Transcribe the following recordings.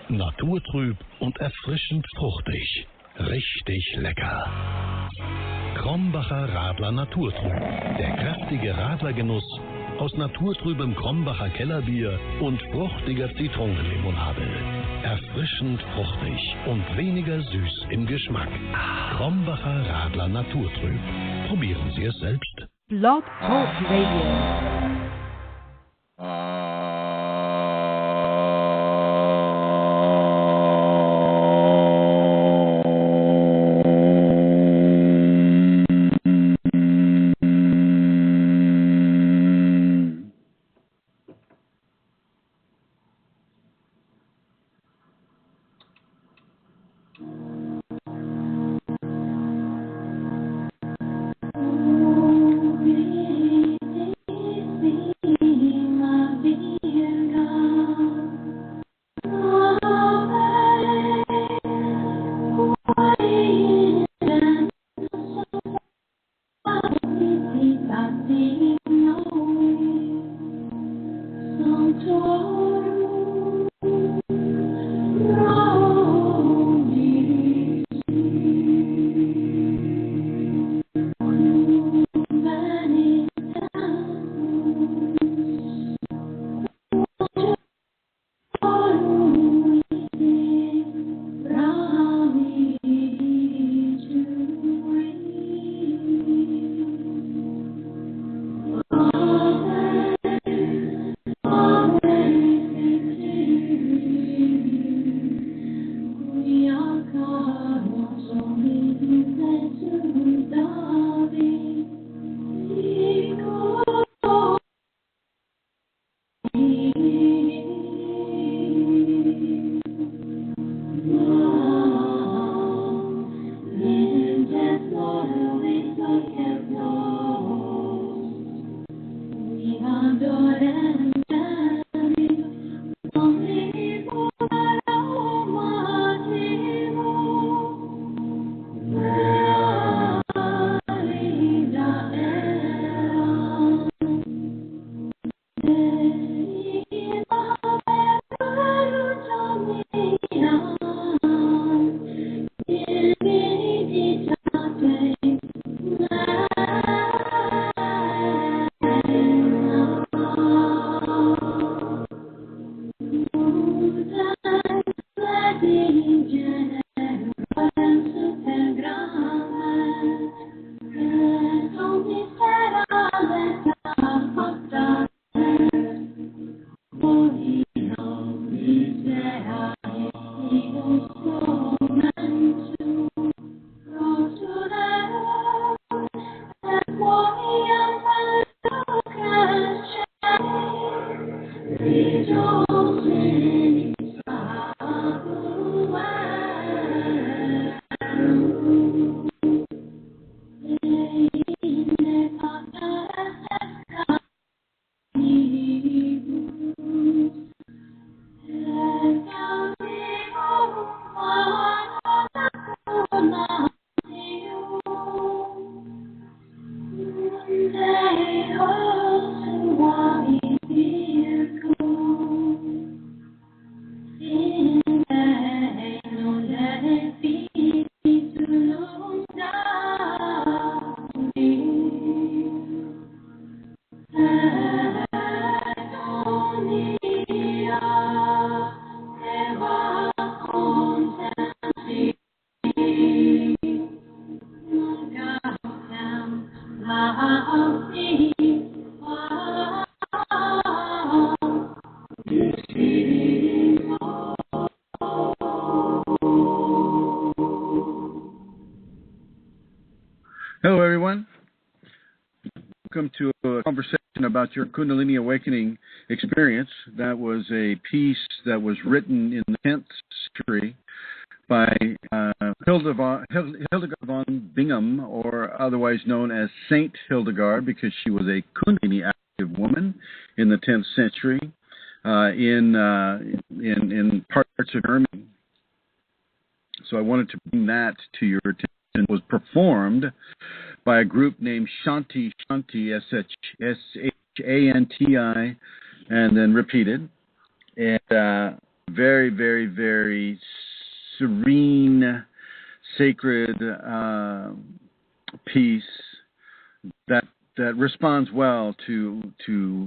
Naturtrüb und erfrischend fruchtig. Richtig lecker. Krombacher Radler Naturtrüb. Der kräftige Radlergenuss aus naturtrübem Krombacher Kellerbier und fruchtiger Zitronenlimonade. Erfrischend fruchtig und weniger süß im Geschmack. Krombacher Radler Naturtrüb. Probieren Sie es selbst. Blog Talk Radio. Hello, everyone. Welcome to a conversation about your Kundalini Awakening experience. That was a piece that was written in the 10th century by Hildegard von Bingen, or otherwise known as Saint Hildegard, because she was a Kundalini active woman in the 10th century in parts of Germany. So I wanted to bring that to your attention. It was performed by a group named Shanti, S-H-A-N-T-I, and then repeated. And very, very, very serene, sacred piece that responds well to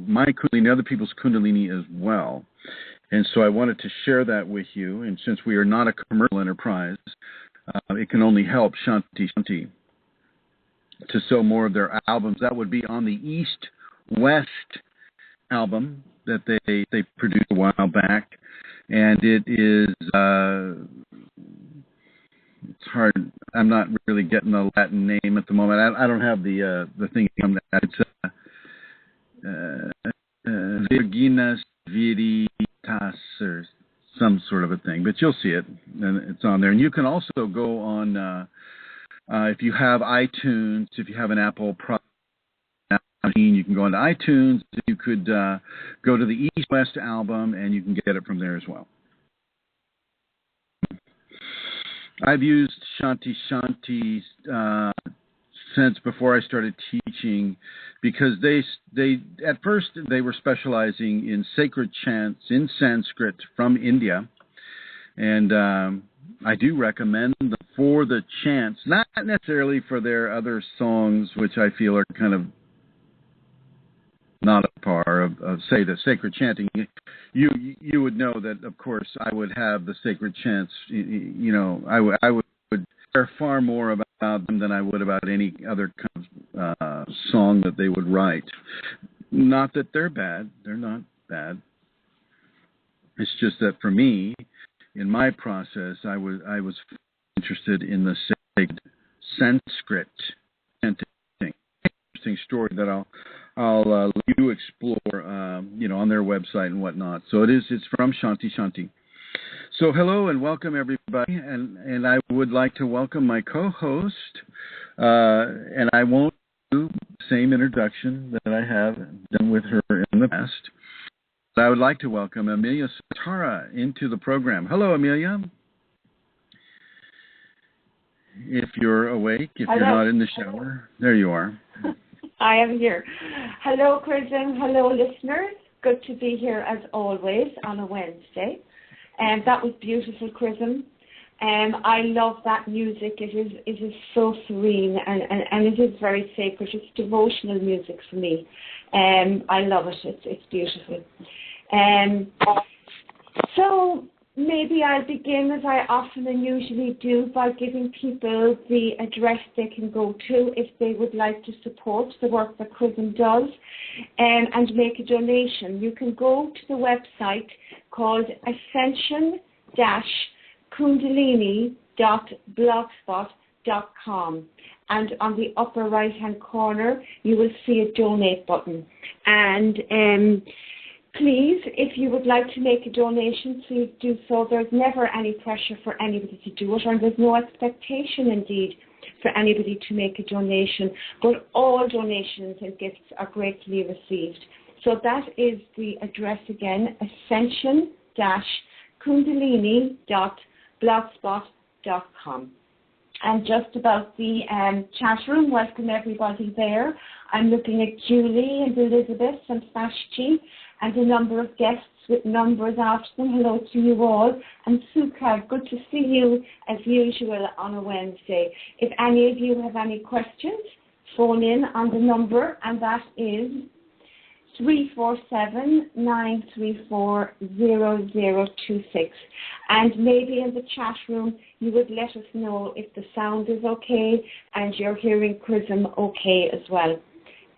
my Kundalini, other people's Kundalini as well. And so I wanted to share that with you. And since we are not a commercial enterprise, it can only help Shanti Shanti to sell more of their albums. That would be on the East West album that they produced a while back. And it is, it's hard. I'm not really getting the Latin name at the moment. I don't have the thing on that. It's Virginas Veritas or some sort of a thing. But you'll see it, and it's on there. And you can also go on, if you have iTunes, if you have an Apple product, you can go into iTunes. You could go to the East West album, and you can get it from there as well. I've used Shanti Shanti since before I started teaching, because they at first they were specializing in sacred chants in Sanskrit from India, and I do recommend them for the chants, not necessarily for their other songs, which I feel are kind of not a par of say the sacred chanting. You would know that, of course, I would have the sacred chants. You know, I would care far more about them than I would about any other kind of song that they would write. Not that they're bad; they're not bad. It's just that for me, in my process, I was interested in the sacred Sanskrit chanting. Interesting story that I'll let you explore, on their website and whatnot. So it's from Shanti Shanti. So hello and welcome everybody, and I would like to welcome my co-host, and I won't do the same introduction that I have done with her in the past. But I would like to welcome Amelia Satara into the program. Hello, Amelia. If you're awake, if you're not in the shower, there you are. I am here. Hello, Chrism. Hello, listeners. Good to be here as always on a Wednesday. And that was beautiful, Chrism. I love that music. It is so serene and it is very sacred. It's devotional music for me. I love it. It's beautiful. So maybe I'll begin, as I often and usually do, by giving people the address they can go to if they would like to support the work that Chrism does and make a donation. You can go to the website called ascension-kundalini.blogspot.com, and on the upper right-hand corner you will see a donate button. And please, if you would like to make a donation, please do so. There's never any pressure for anybody to do it, and there's no expectation, indeed, for anybody to make a donation. But all donations and gifts are gratefully received. So that is the address again, ascension-kundalini.blogspot.com. And just about the chat room, welcome everybody there. I'm looking at Julie and Elizabeth and Sashchi and a number of guests with numbers after them. Hello to you all. And Sukha, good to see you as usual on a Wednesday. If any of you have any questions, phone in on the number, and that is 347-934-0026. And maybe in the chat room you would let us know if the sound is okay and you're hearing Chrism okay as well.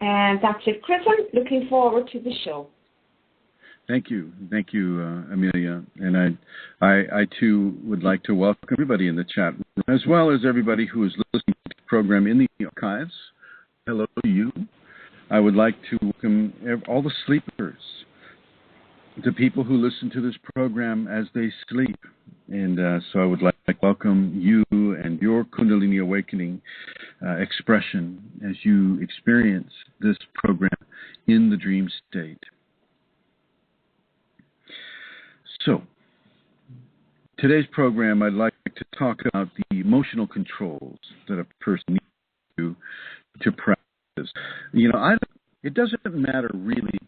And that's it, Chrism. Looking forward to the show. Thank you, Amelia. And I too would like to welcome everybody in the chat room, as well as everybody who is listening to the program in the archives. Hello to you. I would like to welcome all the sleepers, the people who listen to this program as they sleep. And so I would like to welcome you and your Kundalini Awakening expression as you experience this program in the dream state. So, today's program, I'd like to talk about the emotional controls that a person needs to practice. It doesn't matter really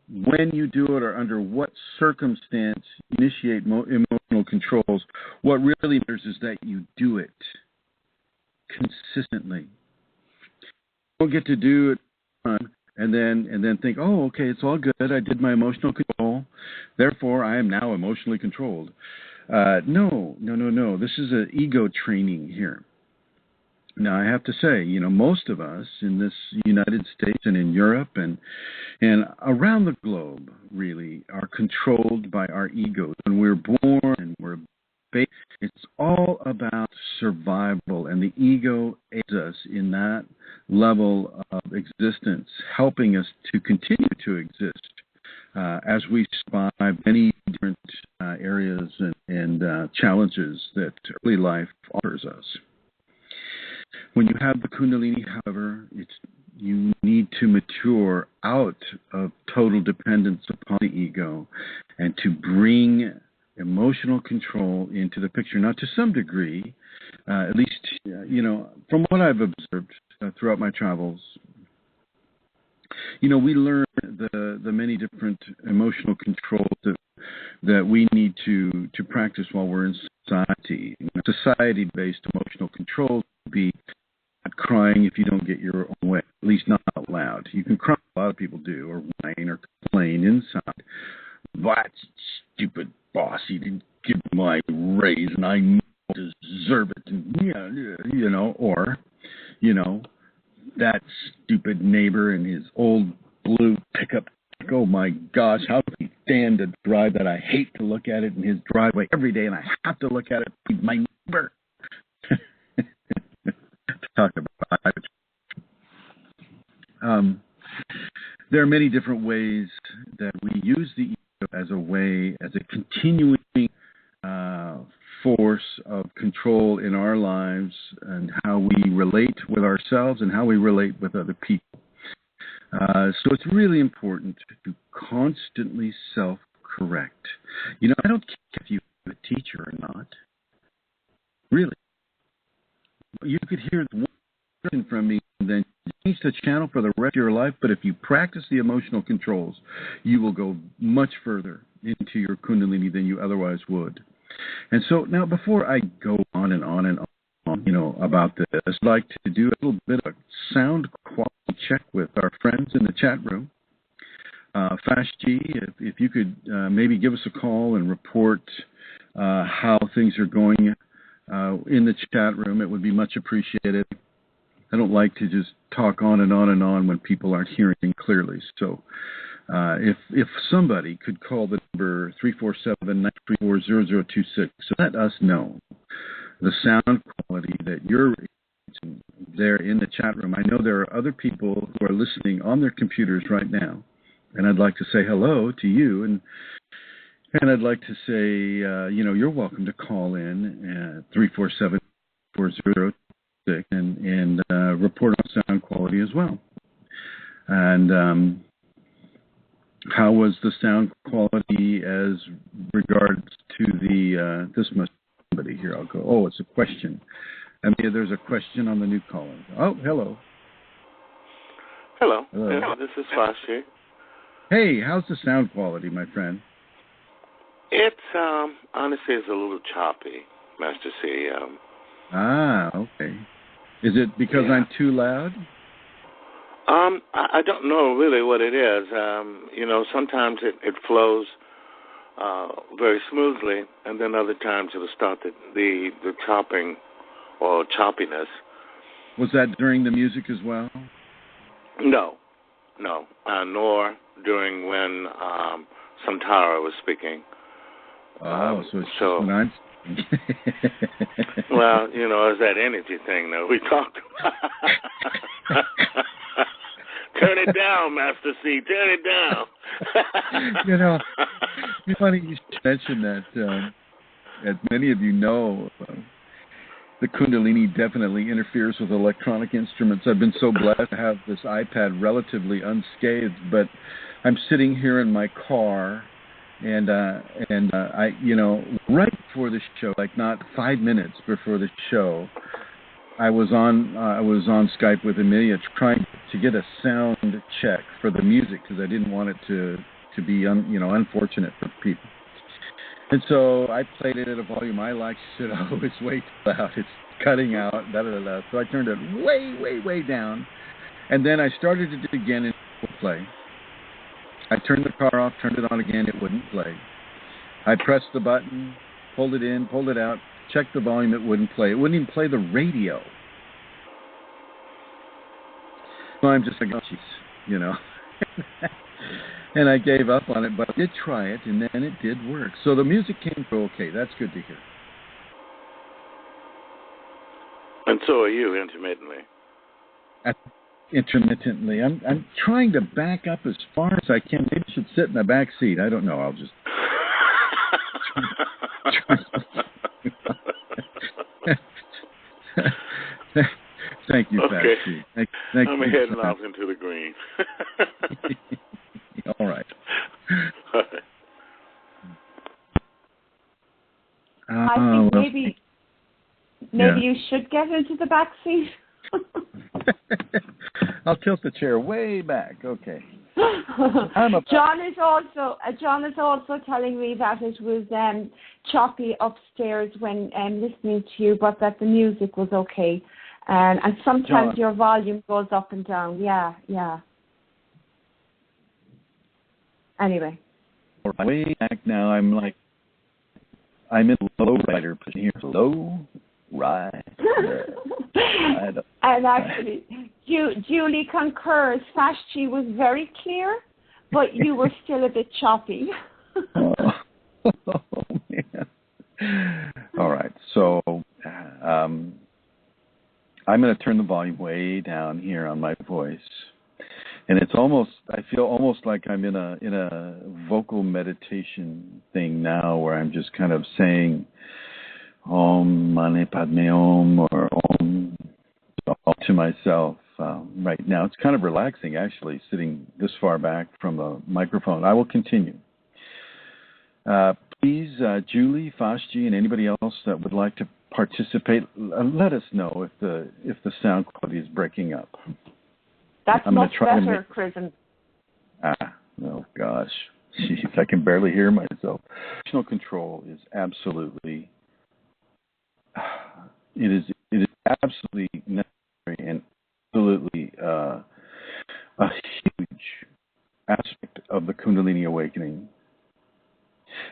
when you do it or under what circumstance you initiate emotional controls. What really matters is that you do it consistently. You don't get to do it and then think, oh, okay, it's all good. I did my emotional control. Therefore, I am now emotionally controlled. No. This is an ego training here. Now, I have to say, most of us in this United States and in Europe and around the globe, really, are controlled by our egos. When we're born and we're baby, it's all about survival, and the ego aids us in that level of existence, helping us to continue to exist as we survive many different areas and challenges that early life offers us. When you have the Kundalini, however, you need to mature out of total dependence upon the ego and to bring emotional control into the picture. Now, to some degree, at least, from what I've observed throughout my travels, we learn the many different emotional controls that we need to practice while we're in society. Society-based emotional controls would be not crying if you don't get your own way, at least not out loud. You can cry, a lot of people do, or whine or complain inside. That stupid boss, he didn't give me my raise, and I deserve it. And, or, that stupid neighbor and his old blue pickup. Oh, my gosh, how can he stand to drive that? I hate to look at it in his driveway every day, and I have to look at it. He's my neighbor. Talk about it. There are many different ways that we use the ego as a continuing force of control in our lives and how we relate with ourselves and how we relate with other people. So it's really important to constantly self-correct. I don't care if you're a teacher or not. Really. You could hear one thing from me and then change the channel for the rest of your life, but if you practice the emotional controls, you will go much further into your Kundalini than you otherwise would. And so now, before I go on and on and on, about this, I'd like to do a little bit of a sound quality check with our friends in the chat room. Fast G, if you could maybe give us a call and report how things are going in the chat room, it would be much appreciated. I don't like to just talk on and on and on when people aren't hearing clearly. So if somebody could call the number 347-934-0026, let us know the sound quality that you're there in the chat room. I know there are other people who are listening on their computers right now, and I'd like to say hello to you, and I'd like to say, you're welcome to call in at 347-4026 and report on sound quality as well. And how was the sound quality as regards to the, this must be somebody here, I'll go, oh, it's a question. I mean, there's a question on the new caller. Oh, hello. Hello. This is Fashi. Hey, how's the sound quality, my friend? It's, honestly, it's a little choppy, Master C. Okay. Is it because I'm too loud? I don't know really what it is. Sometimes it flows very smoothly, and then other times it'll start the chopping or choppiness. Was that during the music as well? No, nor during when Santara was speaking. So it's just when I'm speaking. Well, it's that energy thing that we talked about. Turn it down, Master C. Turn it down. It's funny you should mention that. As many of you know, the Kundalini definitely interferes with electronic instruments. I've been so blessed to have this iPad relatively unscathed, but I'm sitting here in my car, and I, right before the show, like not 5 minutes before the show, I was on Skype with Amelia trying to get a sound check for the music because I didn't want it to to be unfortunate for people. And so I played it at a volume I liked. She said, "Oh, it's way too loud. It's cutting out." Da da da. So I turned it way down, and then I started to do it again, and it would play. I turned the car off, turned it on again. It wouldn't play. I pressed the button, pulled it in, pulled it out, checked the volume. It wouldn't play. It wouldn't even play the radio. So I'm just like, oh, jeez, And I gave up on it, but I did try it, and then it did work. So the music came through okay. That's good to hear. And so are you, intermittently. Intermittently. I'm trying to back up as far as I can. Maybe I should sit in the back seat. I don't know. I'll just... Thank you, okay. Patsy. Thank I'm you. heading off into the green. All right. I think maybe you should get into the back seat. I'll tilt the chair way back. Okay. John is also telling me that it was choppy upstairs when listening to you, but that the music was okay. And sometimes your volume goes up and down. Yeah. Anyway. Way back now, I'm in low rider position here. Low rider. And actually, Julie concurs. Fashchi was very clear, but you were still a bit choppy. Oh, man. All right. So I'm going to turn the volume way down here on my voice. And it's I feel almost like I'm in a vocal meditation thing now, where I'm just kind of saying Om Mani Padme Om, or Om to myself right now. It's kind of relaxing, actually, sitting this far back from the microphone. I will continue. Please, Julie, Fashji, and anybody else that would like to participate, let us know if the sound quality is breaking up. That's much better, Chrism. Oh gosh. Jeez, I can barely hear myself. Emotional control is absolutely, it is absolutely necessary and absolutely a huge aspect of the Kundalini Awakening.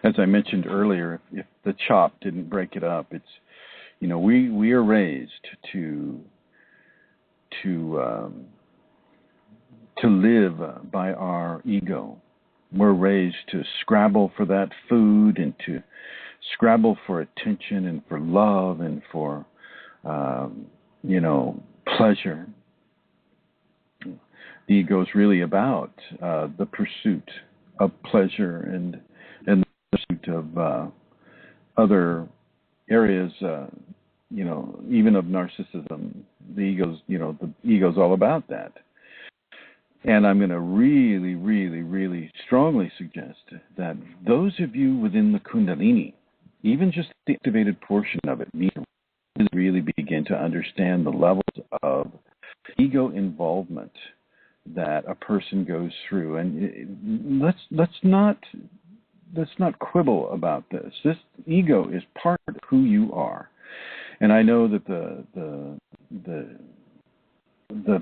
As I mentioned earlier, if the chop didn't break it up, it's, we are raised to live by our ego. We're raised to scrabble for that food, and to scrabble for attention, and for love, and for, pleasure. The ego is really about the pursuit of pleasure and the pursuit of other areas, even of narcissism. The ego's all about that. And I'm going to really, really, really strongly suggest that those of you within the Kundalini, even just the activated portion of it, need to really begin to understand the levels of ego involvement that a person goes through. And let's not quibble about this. This ego is part of who you are. And I know that the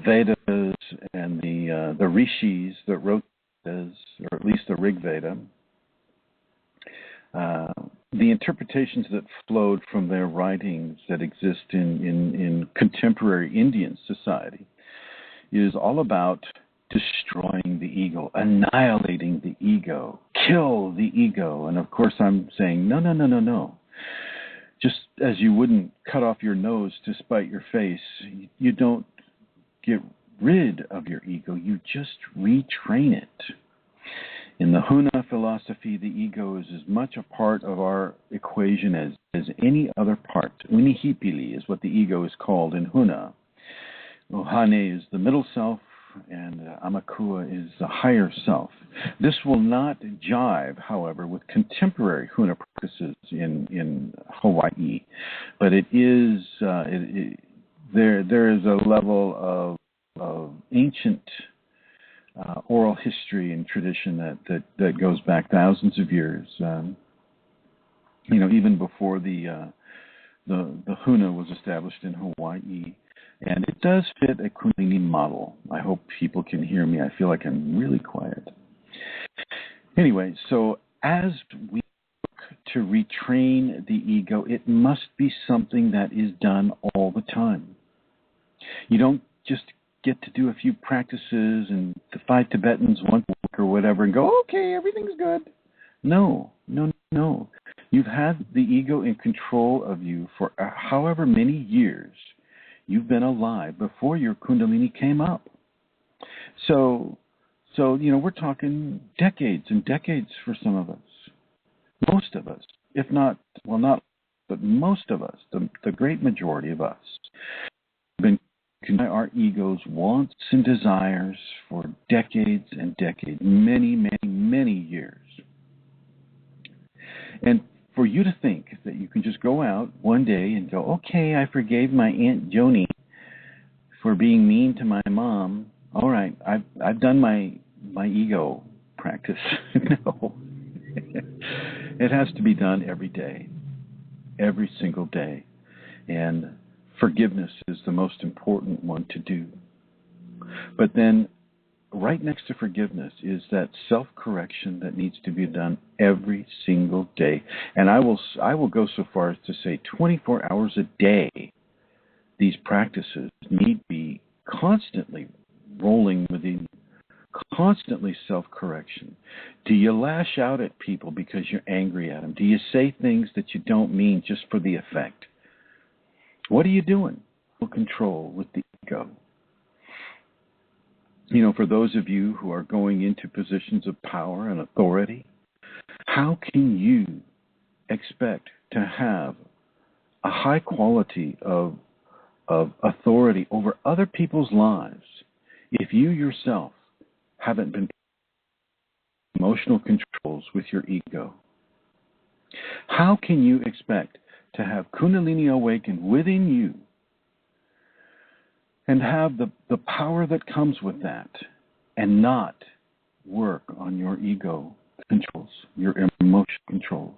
Vedas and the rishis that wrote this, or at least the Rig Veda, the interpretations that flowed from their writings that exist in contemporary Indian society is all about destroying the ego, annihilating the ego, kill the ego. And of course I'm saying, no. Just as you wouldn't cut off your nose to spite your face, you don't get rid of your ego, you just retrain it. In the Huna philosophy, the ego is as much a part of our equation as any other part. Unihipili is what the ego is called in Huna. Ohane is the middle self, and Amakua is the higher self. This will not jive, however, with contemporary Huna practices in Hawaii, but it is there is a level of ancient oral history and tradition that goes back thousands of years. Even before the Huna was established in Hawaii. And it does fit a Kundalini model. I hope people can hear me. I feel like I'm really quiet. Anyway, so as we look to retrain the ego, it must be something that is done all the time. You don't just get to do a few practices and the 5 Tibetans once a week or whatever and go, okay, everything's good. No. You've had the ego in control of you for however many years you've been alive before your Kundalini came up. So we're talking decades and decades for some of us. Most of us, if not, well, not, but most of us, the great majority of us, have been controlled by our ego's wants and desires for decades and decades, many, many, many years. And for you to think that you can just go out one day and go, okay, I forgave my Aunt Joni for being mean to my mom. All right, I've done my ego practice. No. It has to be done every day, every single day. And forgiveness is the most important one to do. But then right next to forgiveness is that self-correction that needs to be done every single day. And I will go so far as to say 24 hours a day, these practices need to be constantly rolling within you, constantly self-correction. Do you lash out at people because you're angry at them? Do you say things that you don't mean just for the effect? What are you doing? Control with the ego. For those of you who are going into positions of power and authority, how can you expect to have a high quality of authority over other people's lives if you yourself haven't been emotional controls with your ego? How can you expect to have Kundalini awaken within you and have the power that comes with that and not work on your ego controls, your emotional controls?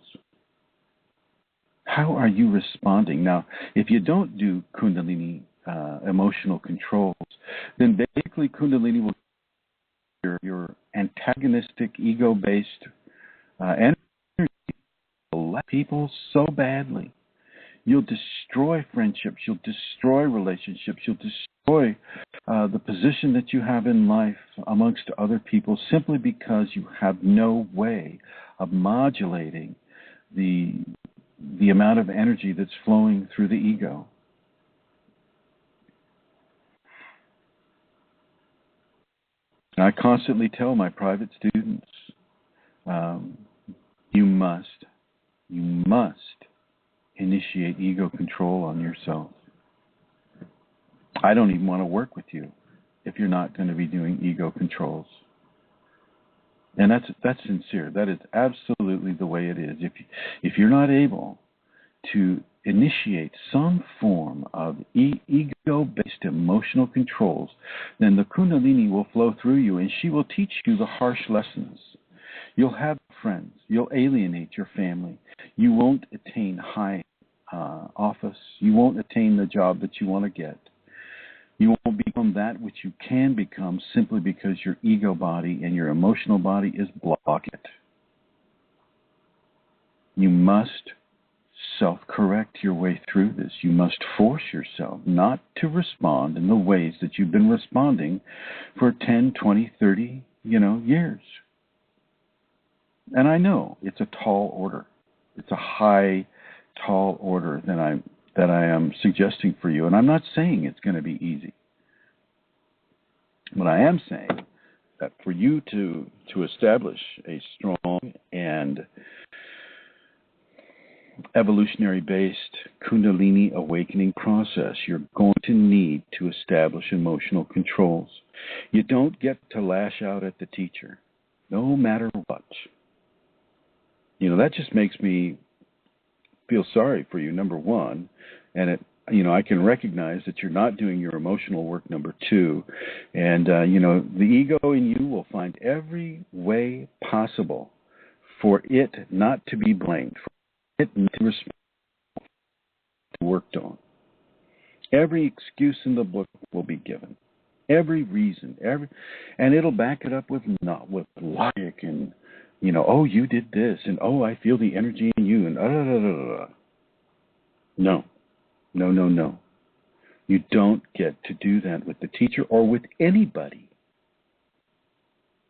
How are you responding? Now, if you don't do Kundalini emotional controls, then basically Kundalini will your antagonistic, ego-based energy will let people so badly. You'll destroy friendships. You'll destroy relationships. You'll destroy the position that you have in life amongst other people simply because you have no way of modulating the amount of energy that's flowing through the ego. I constantly tell my private students, you must initiate ego control on yourself. I don't even want to work with you if you're not going to be doing ego controls. And that's sincere. That is absolutely the way it is. If you're not able to initiate some form of ego-based emotional controls, then the Kundalini will flow through you and she will teach you the harsh lessons. You'll have friends. You'll alienate your family. You won't attain high office. You won't attain the job that you want to get. You won't become that which you can become simply because your ego body and your emotional body is blocking it. You must self-correct your way through this. You must force yourself not to respond in the ways that you've been responding for 10, 20, 30, years. And I know it's a tall order. It's a high, tall order that I am suggesting for you. And I'm not saying it's going to be easy. But I am saying that for you to establish a strong and evolutionary-based Kundalini awakening process, you're going to need to establish emotional controls. You don't get to lash out at the teacher, no matter what. That just makes me feel sorry for you, number one, and I can recognize that you're not doing your emotional work, number 2. And, the ego in you will find every way possible for it not to be blamed, for it not to respond to worked on. Every excuse in the book will be given. Every reason, and it'll back it up with logic and, oh, you did this, and oh, I feel the energy in you, and No. You don't get to do that with the teacher or with anybody.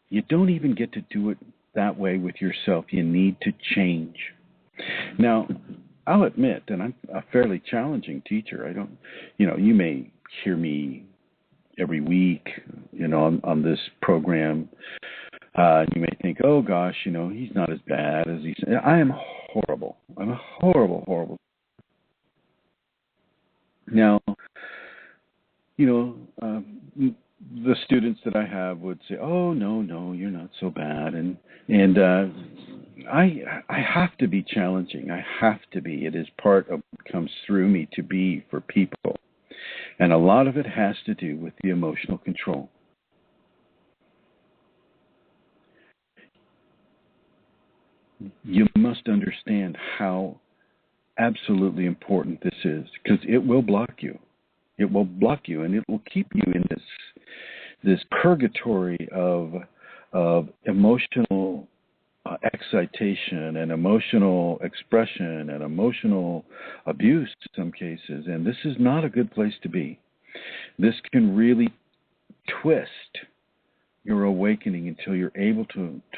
You don't even get to do it that way with yourself. You need to change. Now, I'll admit that I'm a fairly challenging teacher. I don't, you may hear me every week, on this program. You may think, oh gosh, he's not as bad as he's. I am horrible. I'm a horrible. Now, the students that I have would say, oh no, you're not so bad, and I have to be challenging. I have to be. It is part of what comes through me to be for people. And a lot of it has to do with the emotional control. You must understand how absolutely important this is, because it will block you. It will block you, and it will keep you in this purgatory of emotional excitation and emotional expression and emotional abuse in some cases. And this is not a good place to be. This can really twist your awakening until you're able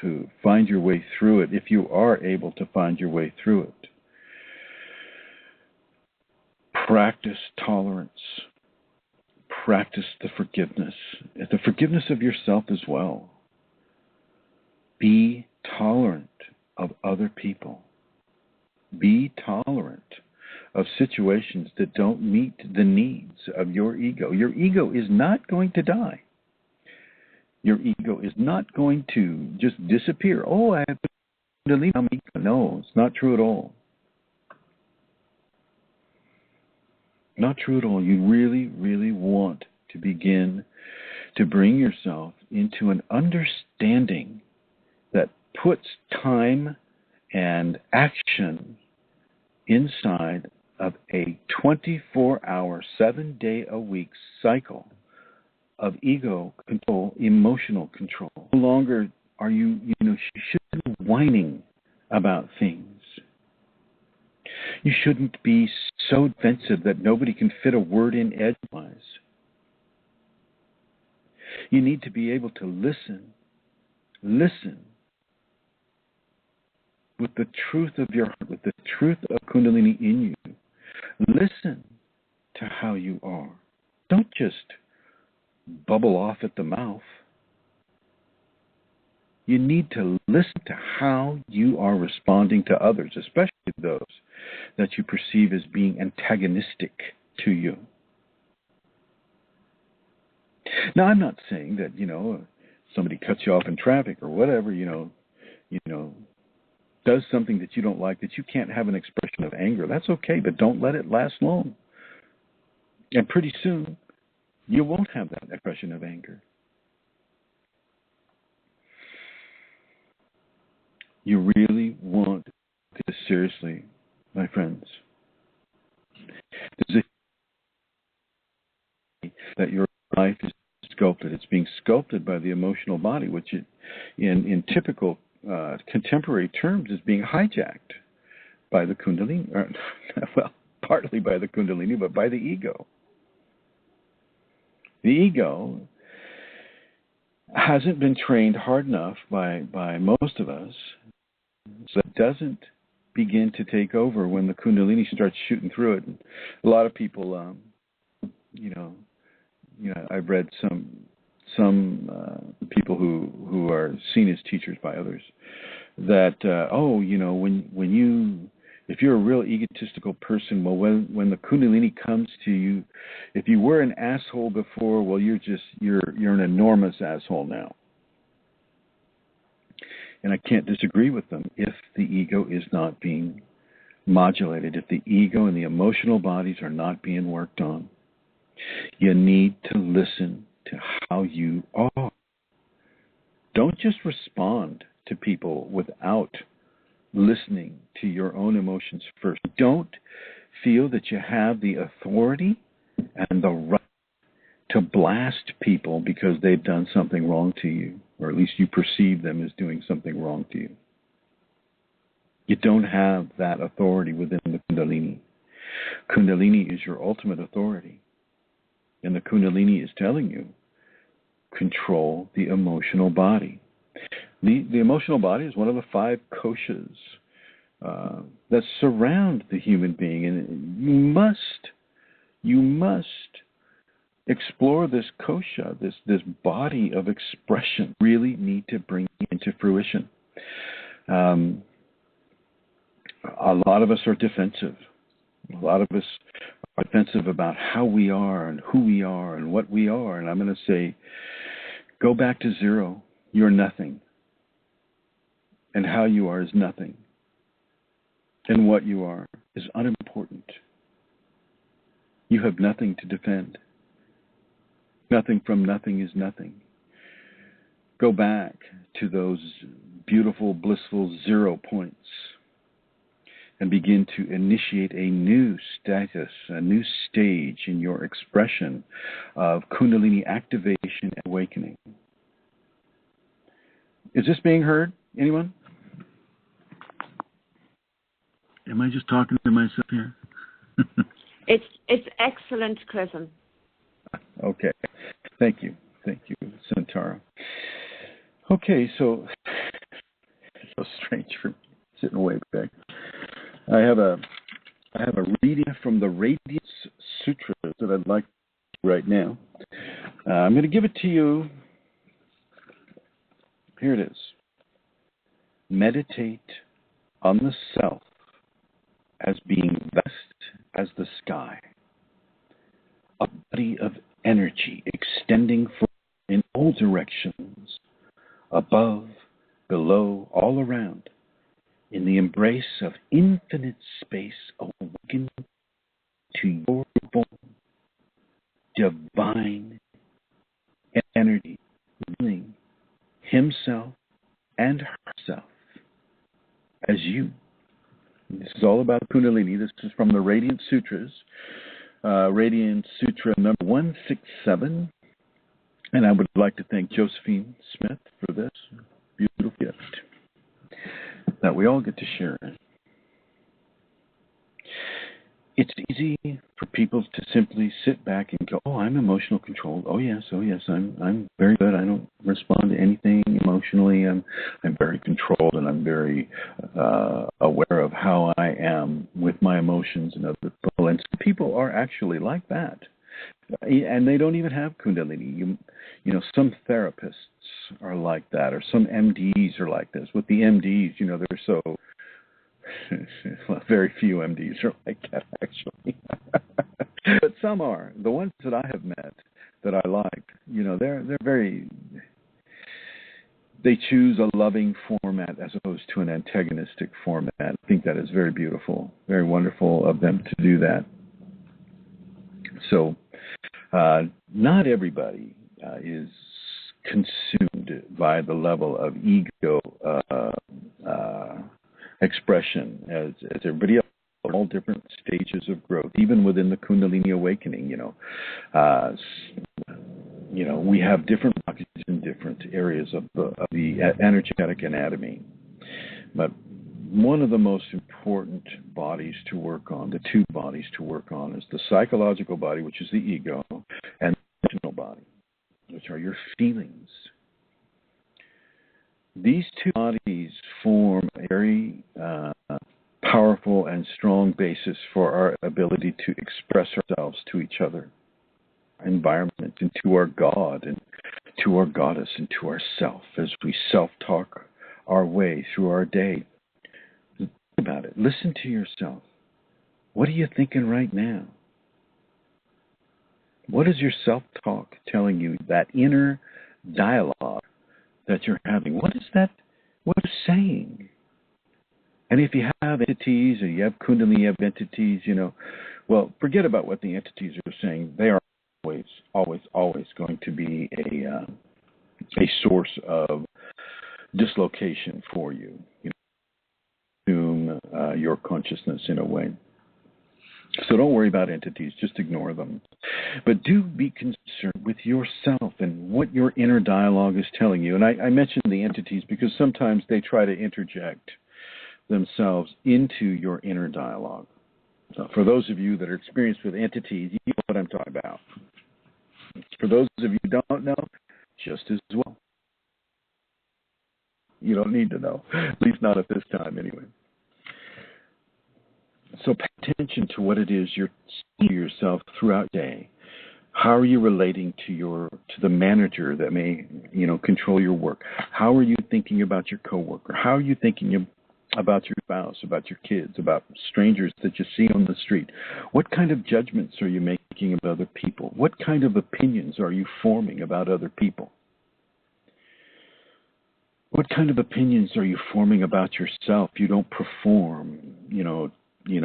to find your way through it, if you are able to find your way through it. Practice tolerance. Practice the forgiveness of yourself as well. Be tolerant of other people. Be tolerant of situations that don't meet the needs of your ego. Your ego is not going to die. Your ego is not going to just disappear. Oh, I have to leave my ego. No, it's not true at all. Not true at all. You really, really want to begin to bring yourself into an understanding that puts time and action inside of a 24-hour, 7-day-a-week cycle of ego control, emotional control. No longer are you shouldn't be whining about things. You shouldn't be so defensive that nobody can fit a word in edgewise. You need to be able to listen with the truth of your heart, with the truth of Kundalini in you. Listen to how you are. Don't just bubble off at the mouth. You need to listen to how you are responding to others, especially those that you perceive as being antagonistic to you. Now, I'm not saying that, somebody cuts you off in traffic or whatever, does something that you don't like, that you can't have an expression of anger. That's okay, but don't let it last long. And pretty soon, you won't have that expression of anger. You really want this seriously, my friends. There's a that your life is sculpted. It's being sculpted by the emotional body, which in typical contemporary terms is being hijacked by the Kundalini. Well, partly by the Kundalini, but by the ego. The ego hasn't been trained hard enough by most of us, so it doesn't begin to take over when the Kundalini starts shooting through it. And a lot of people, I've read some people who are seen as teachers by others that if you're a real egotistical person, well, when the Kundalini comes to you, if you were an asshole before, well, you're an enormous asshole now. And I can't disagree with them if the ego is not being modulated, if the ego and the emotional bodies are not being worked on. You need to listen to how you are. Don't just respond to people without listening to your own emotions first. Don't feel that you have the authority and the right to blast people because they've done something wrong to you, or at least you perceive them as doing something wrong to you. You don't have that authority within the Kundalini. Kundalini is your ultimate authority. And the Kundalini is telling you, control the emotional body. The emotional body is one of the 5 koshas that surround the human being. And you must explore this kosha, this body of expression. Really need to bring it into fruition. A lot of us are defensive. A lot of us are defensive about how we are and who we are and what we are. And I'm going to say, go back to zero. You're nothing. And how you are is nothing. And what you are is unimportant. You have nothing to defend. Nothing from nothing is nothing. Go back to those beautiful, blissful 0 points and begin to initiate a new status, a new stage in your expression of Kundalini activation and awakening. Is this being heard? Anyone? Am I just talking to myself here? It's excellent, Chrism. Okay. Thank you, Santara. Okay, so it's so strange for me sitting way back. I have a reading from the Radiance Sutra that I'd like to do right now. I'm going to give it to you. Here it is. Meditate on the self as being vast as the sky, a body of energy extending in all directions, above, below, all around, in the embrace of infinite space, awaken to your born divine energy, willing himself and herself as you. This is all about Kundalini. This is from the Radiant Sutras, Radiant Sutra number 167. And I would like to thank Josephine Smith for this beautiful gift that we all get to share. It's easy for people to simply sit back and go, "Oh, I'm emotional controlled. Oh yes, I'm very good. I don't respond to anything emotionally. I'm very controlled, and I'm very aware of how I am with my emotions and other people." And some people are actually like that, and they don't even have Kundalini. You know, some therapists are like that, or some MDs are like this. With the MDs, they're so. Well, very few MDs are like that, actually. But some are. The ones that I have met that I like, they're very. They choose a loving format as opposed to an antagonistic format. I think that is very beautiful, very wonderful of them to do that. So, not everybody is consumed by the level of ego expression as everybody else. All different stages of growth, even within the Kundalini Awakening. We have different blockages in different areas of the energetic anatomy. But one of the most important bodies to work on, the 2 bodies to work on, is the psychological body, which is the ego, and the emotional body, which are your feelings. These 2 bodies form a very powerful and strong basis for our ability to express ourselves to each other, our environment, and to our God, and to our goddess, and to ourself as we self-talk our way through our day. Think about it. Listen to yourself. What are you thinking right now? What is your self-talk telling you, that inner dialogue that you're having? What is that? What is saying? And if you have entities or you have Kundalini entities, well, forget about what the entities are saying. They are always going to be a source of dislocation for you. Consume your consciousness in a way. So don't worry about entities, just ignore them. But do be concerned with yourself and what your inner dialogue is telling you. And I mentioned the entities because sometimes they try to interject themselves into your inner dialogue. So for those of you that are experienced with entities, you know what I'm talking about. For those of you who don't know, just as well. You don't need to know, at least not at this time anyway. So pay attention to what it is you're saying to yourself throughout the day. How are you relating to the manager that may, control your work? How are you thinking about your coworker? How are you thinking about your spouse, about your kids, about strangers that you see on the street? What kind of judgments are you making about other people? What kind of opinions are you forming about other people? What kind of opinions are you forming about yourself? You don't perform,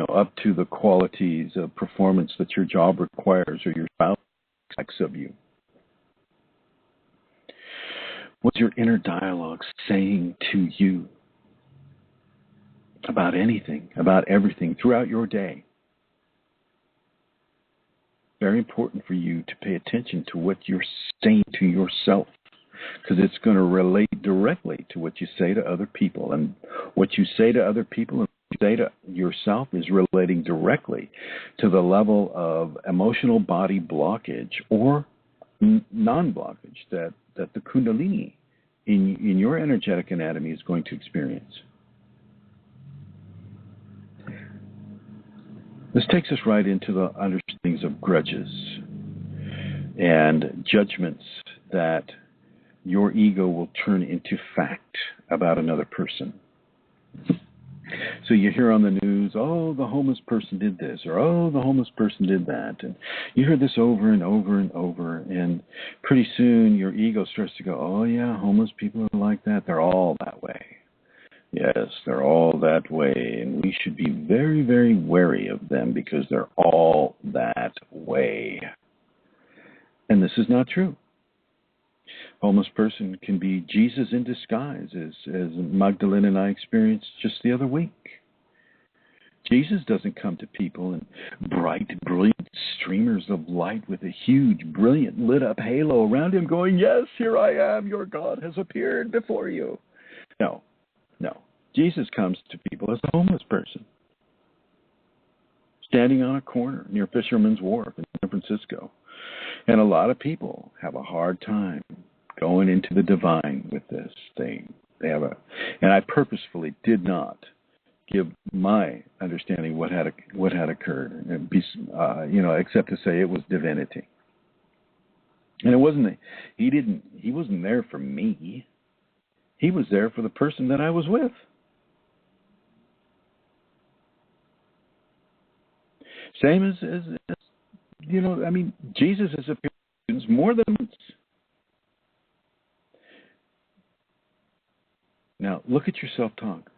up to the qualities of performance that your job requires or your spouse expects of you. What's your inner dialogue saying to you about anything, about everything throughout your day? Very important for you to pay attention to what you're saying to yourself, because it's going to relate directly to what you say to other people. And what you say to other people and what you say to yourself is relating directly to the level of emotional body blockage or non-blockage that the Kundalini in your energetic anatomy is going to experience. This takes us right into the understandings of grudges and judgments that your ego will turn into fact about another person. So you hear on the news, oh, the homeless person did this, or oh, the homeless person did that. And you hear this over and over and over, and pretty soon your ego starts to go, oh yeah, homeless people are like that. They're all that way. Yes, they're all that way, and we should be very, very wary of them because they're all that way. And this is not true. Homeless person can be Jesus in disguise, as Magdalene and I experienced just the other week. Jesus doesn't come to people in bright, brilliant streamers of light with a huge, brilliant, lit-up halo around him going, yes, here I am, your God has appeared before you. No. Jesus comes to people as a homeless person, standing on a corner near Fisherman's Wharf in San Francisco. And a lot of people have a hard time going into the divine with this thing. And I purposefully did not give my understanding what had occurred, except to say it was divinity. And it wasn't. He wasn't there for me. He was there for the person that I was with. Same as Jesus has appeared more than once. Now, look at your self-talk.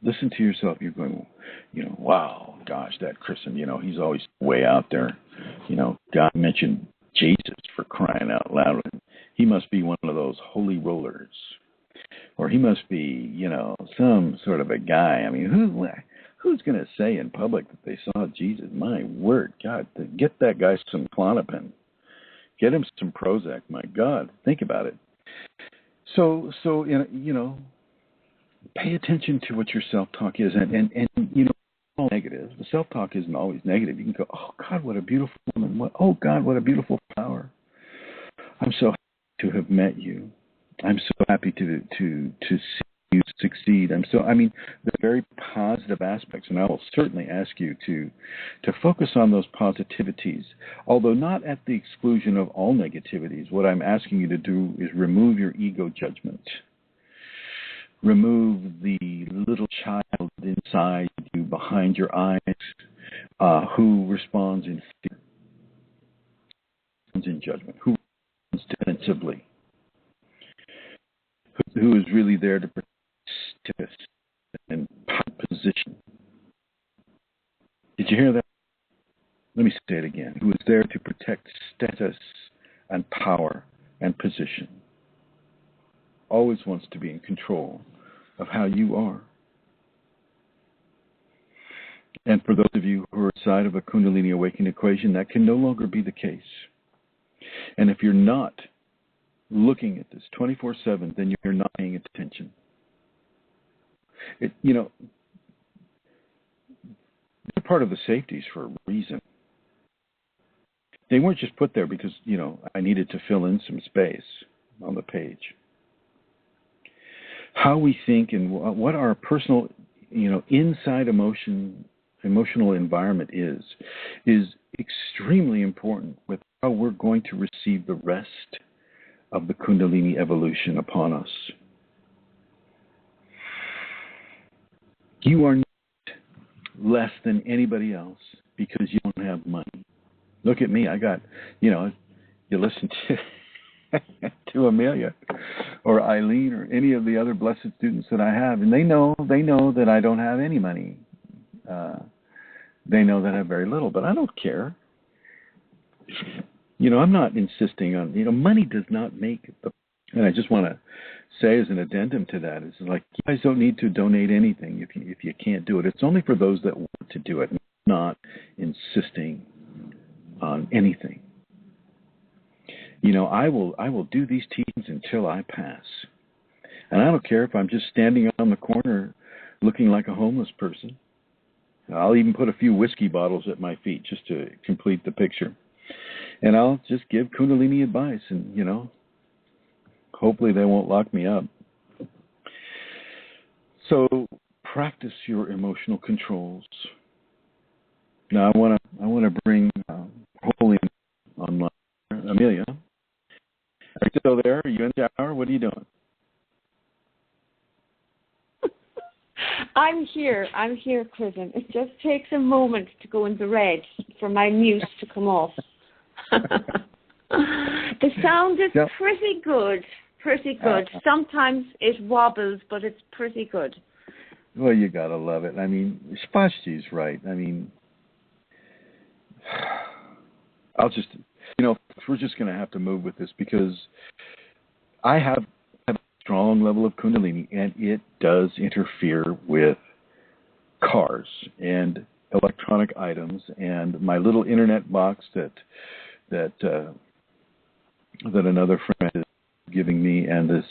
Listen to yourself. You're going, wow, gosh, that Chrism, he's always way out there. God mentioned Jesus for crying out loud. He must be one of those holy rollers. Or he must be, some sort of a guy. I mean, who's going to say in public that they saw Jesus? My word, God, get that guy some Klonopin. Get him some Prozac. My God, think about it. So pay attention to what your self-talk is. And all negative. The self-talk isn't always negative. You can go, oh, God, what a beautiful woman. Oh, God, what a beautiful flower. I'm so happy to have met you. I'm so happy to see you succeed. The very positive aspects, and I will certainly ask you to focus on those positivities, although not at the exclusion of all negativities. What I'm asking you to do is remove your ego judgment. Remove the little child inside you, behind your eyes, who responds in fear, in judgment, who responds defensively, who is really there to protect us. and position. Did you hear that? Let me say it again. Who is there to protect status and power and position. Always wants to be in control of how you are. And for those of you who are outside of a Kundalini Awakening equation, that can no longer be the case. And if you're not looking at this 24/7, then you're not paying attention. They're part of the safeties for a reason. They weren't just put there because, I needed to fill in some space on the page. How we think and what our personal, inside emotional environment is extremely important with how we're going to receive the rest of the Kundalini evolution upon us. You are not less than anybody else because you don't have money. Look at me. I got, you listen to Amelia or Eileen or any of the other blessed students that I have, and they know that I don't have any money. They know that I have very little, but I don't care. I'm not insisting on, money does not make the, and I just want to say as an addendum to that, is like, you guys don't need to donate anything if you can't do it. It's only for those that want to do it, not insisting on anything. I will do these teachings until I pass. And I don't care if I'm just standing on the corner looking like a homeless person. I'll even put a few whiskey bottles at my feet just to complete the picture. And I'll just give Kundalini advice, and, hopefully they won't lock me up. So practice your emotional controls. Now I want to bring Holy online. Amelia, are you still there? Are you in the shower? What are you doing? I'm here, Chrism. It just takes a moment to go in the red for my mute to come off. The sound is pretty good. Sometimes it wobbles, but it's pretty good. Well, you gotta love it. I mean, Spashti's right. I mean, we're just going to have to move with this because I have a strong level of Kundalini, and it does interfere with cars and electronic items and my little internet box that another friend is giving me, and this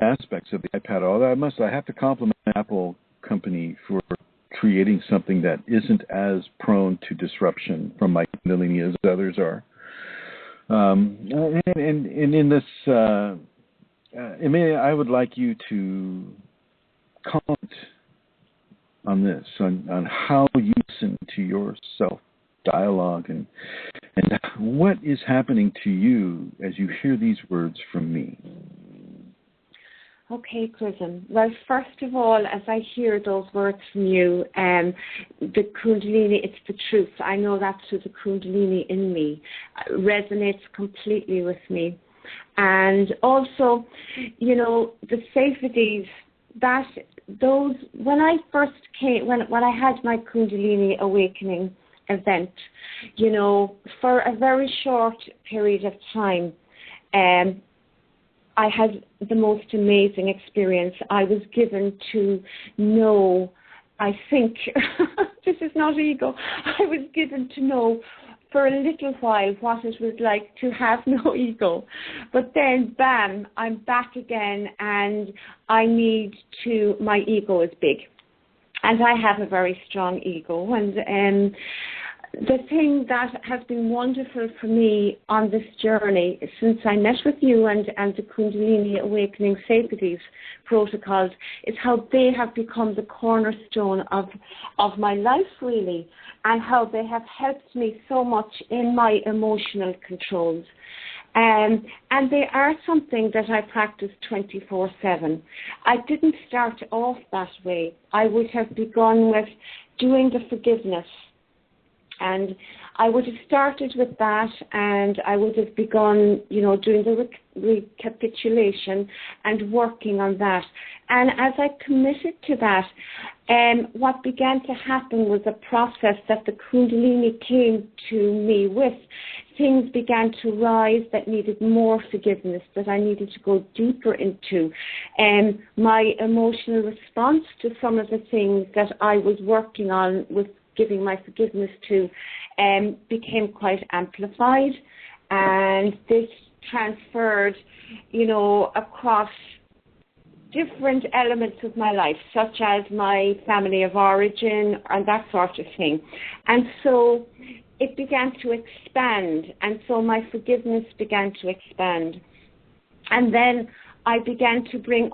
aspects of the iPad. Although I have to compliment the Apple company for creating something that isn't as prone to disruption from my Kundalini as others are. And in this, Amelia, I would like you to comment on this, on how you listen to your self-dialogue and what is happening to you as you hear these words from me. Okay, Chrism. Well, first of all, as I hear those words from you, the Kundalini, it's the truth. I know that through the Kundalini in me resonates completely with me. And also, the safeties, when I first came, when I had my Kundalini Awakening event, for a very short period of time, I had the most amazing experience. I was given to know, I think, this is not ego, I was given to know for a little while what it was like to have no ego. But then, bam, I'm back again, and my ego is big. And I have a very strong ego. And the thing that has been wonderful for me on this journey since I met with you and the Kundalini Awakening Safeties protocols is how they have become the cornerstone of my life, really, and how they have helped me so much in my emotional controls. And they are something that I practice 24/7. I didn't start off that way. I would have begun with doing the forgiveness. And I would have started with that, and I would have begun, doing the recapitulation and working on that. And as I committed to that, what began to happen was a process that the Kundalini came to me with. Things began to rise that needed more forgiveness, that I needed to go deeper into. And my emotional response to some of the things that I was working on with giving my forgiveness to became quite amplified. And this transferred, across different elements of my life, such as my family of origin and that sort of thing. And so it began to expand, and so my forgiveness began to expand. And then I began to bring,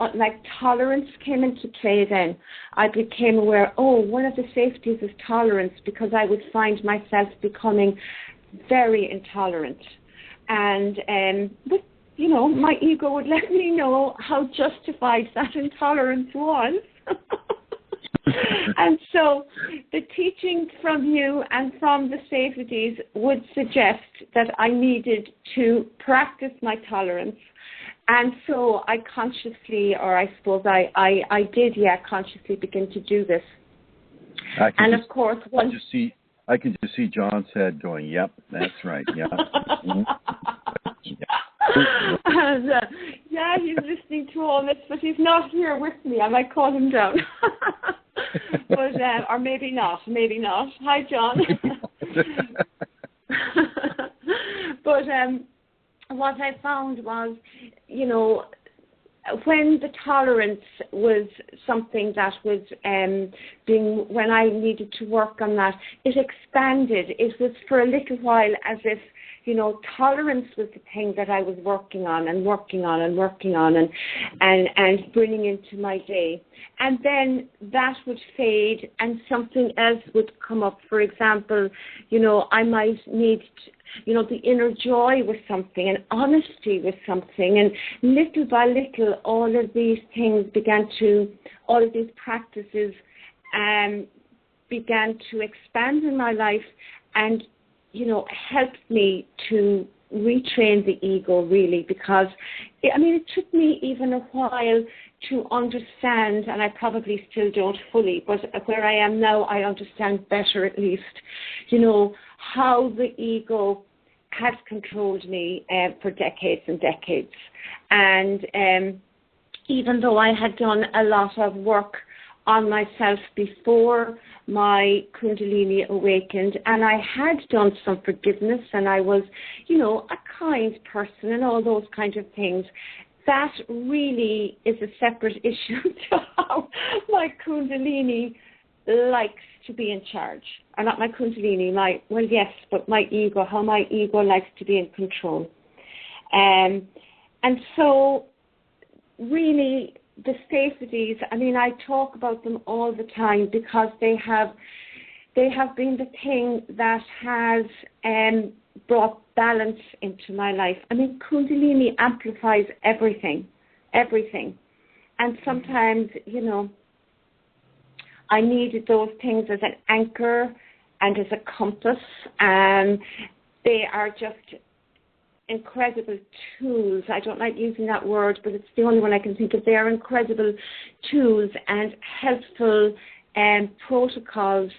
tolerance came into play then. I became aware, one of the safeties is tolerance, because I would find myself becoming very intolerant. And my ego would let me know how justified that intolerance was. And so the teaching from you and from the safeties would suggest that I needed to practice my tolerance. And so I consciously, or I suppose I did consciously begin to do this. I can just see John's head going, yep, that's right, yep. Mm-hmm. And, he's listening to all this, but he's not here with me. I might call him down. But or maybe not. Hi, John. But what I found was, when the tolerance was something that was when I needed to work on that, it expanded. It was for a little while as if, tolerance was the thing that I was working on and bringing into my day. And then that would fade and something else would come up. For example, I might need the inner joy with something and honesty with something. And little by little, all of these practices began to expand in my life and, helped me to retrain the ego, really, because, it took me even a while to understand, and I probably still don't fully, but where I am now, I understand better at least, how the ego has controlled me for decades and decades. And even though I had done a lot of work on myself before my Kundalini awakened, and I had done some forgiveness, and I was, a kind person and all those kind of things, that really is a separate issue to how my Kundalini likes to be in charge. Or not my Kundalini, but my ego, how my ego likes to be in control. And so really the safeties, I talk about them all the time because they have been the thing that has brought balance into my life. Kundalini amplifies everything. And sometimes, I needed those things as an anchor and as a compass, and they are just incredible tools. I don't like using that word, but it's the only one I can think of. They are incredible tools and helpful protocols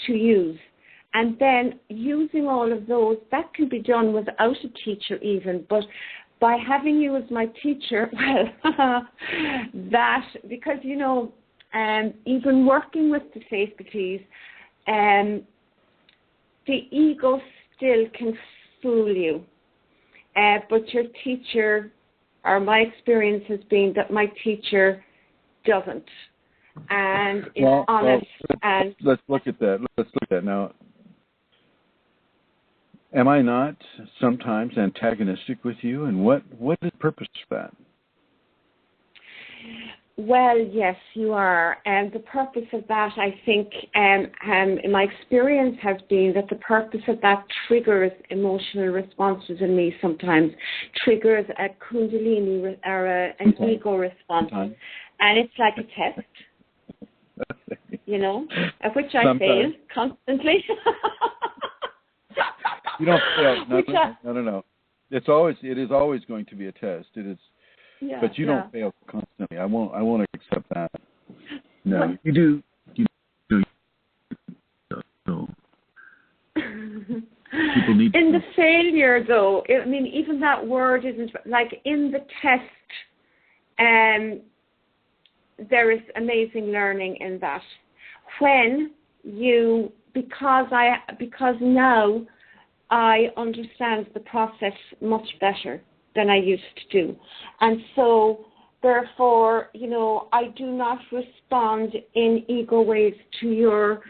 to use. And then using all of those, that can be done without a teacher even, but by having you as my teacher, because, even working with the safeties, the ego still can fool you. But your teacher, or my experience has been that my teacher doesn't. And is honest. Let's look at that. Now, am I not sometimes antagonistic with you? And what is the purpose of that? Well, yes, you are. And the purpose of that, I think, in my experience has been that the purpose of that triggers emotional responses in me sometimes, triggers a Kundalini or an ego response. And it's like a test, at which I fail constantly. You don't fail. No. It is always going to be a test. It is, but you don't fail constantly. I won't accept that. No, you do. So people need in the failure, though. I mean, even that word isn't like in the test. There is amazing learning in that. When you, because now I understand the process much better than I used to do. And so, therefore, I do not respond in ego ways to your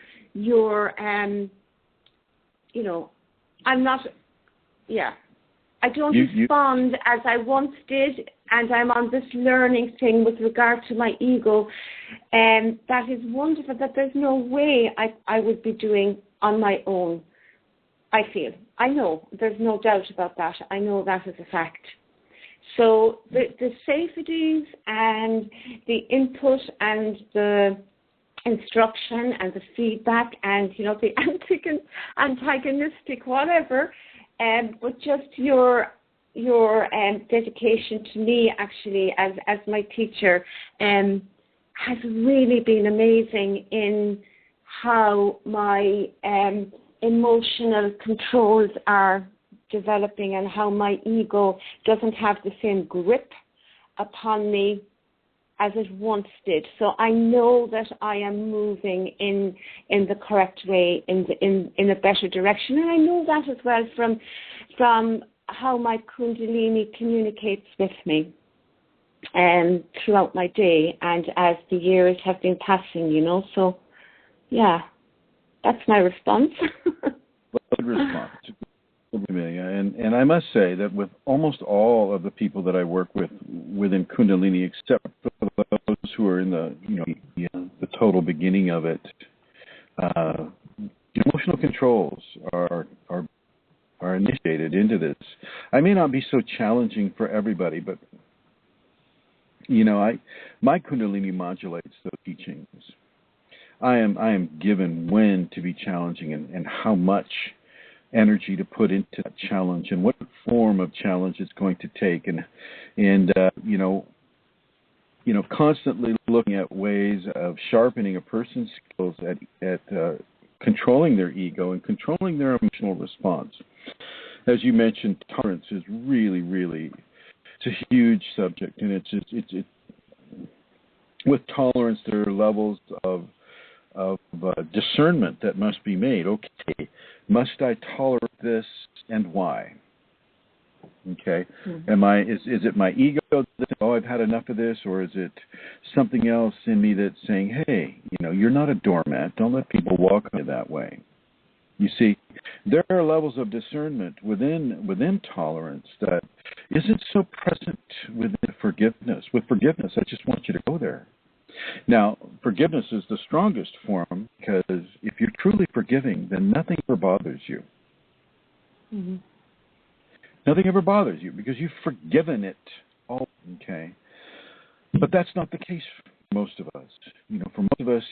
I'm not, I don't respond as I once did, and I'm on this learning thing with regard to my ego, and that is wonderful that there's no way I would be doing on my own, I feel. I know, there's no doubt about that. I know that is a fact. So the safeties and the input and the instruction and the feedback and, the antagonistic whatever, but just your dedication to me, actually, as my teacher, has really been amazing in how my emotional controls are developing and how my ego doesn't have the same grip upon me as it once did. So I know that I am moving in the correct way, in a better direction, and I know that as well from how my Kundalini communicates with me throughout my day and as the years have been passing, So, that's my response. Good response. And I must say that with almost all of the people that I work with within Kundalini, except for those who are in the total beginning of it, emotional controls are initiated into this. I may not be so challenging for everybody, but my Kundalini modulates those teachings. I am given when to be challenging and how much energy to put into that challenge and what form of challenge it's going to take, and constantly looking at ways of sharpening a person's skills at controlling their ego and controlling their emotional response. As you mentioned, tolerance is really, really, it's a huge subject, and it's with tolerance there are levels of discernment that must be made. Okay, must I tolerate this, and why? Okay, is it my ego that, I've had enough of this, or is it something else in me that's saying, hey, you're not a doormat. Don't let people walk on you that way. You see, there are levels of discernment within tolerance that isn't so present within forgiveness. With forgiveness, I just want you to go there. Now, forgiveness is the strongest form, because if you're truly forgiving, then nothing ever bothers you. Mm-hmm. Nothing ever bothers you because you've forgiven it all, okay? But that's not the case for most of us. For most of us,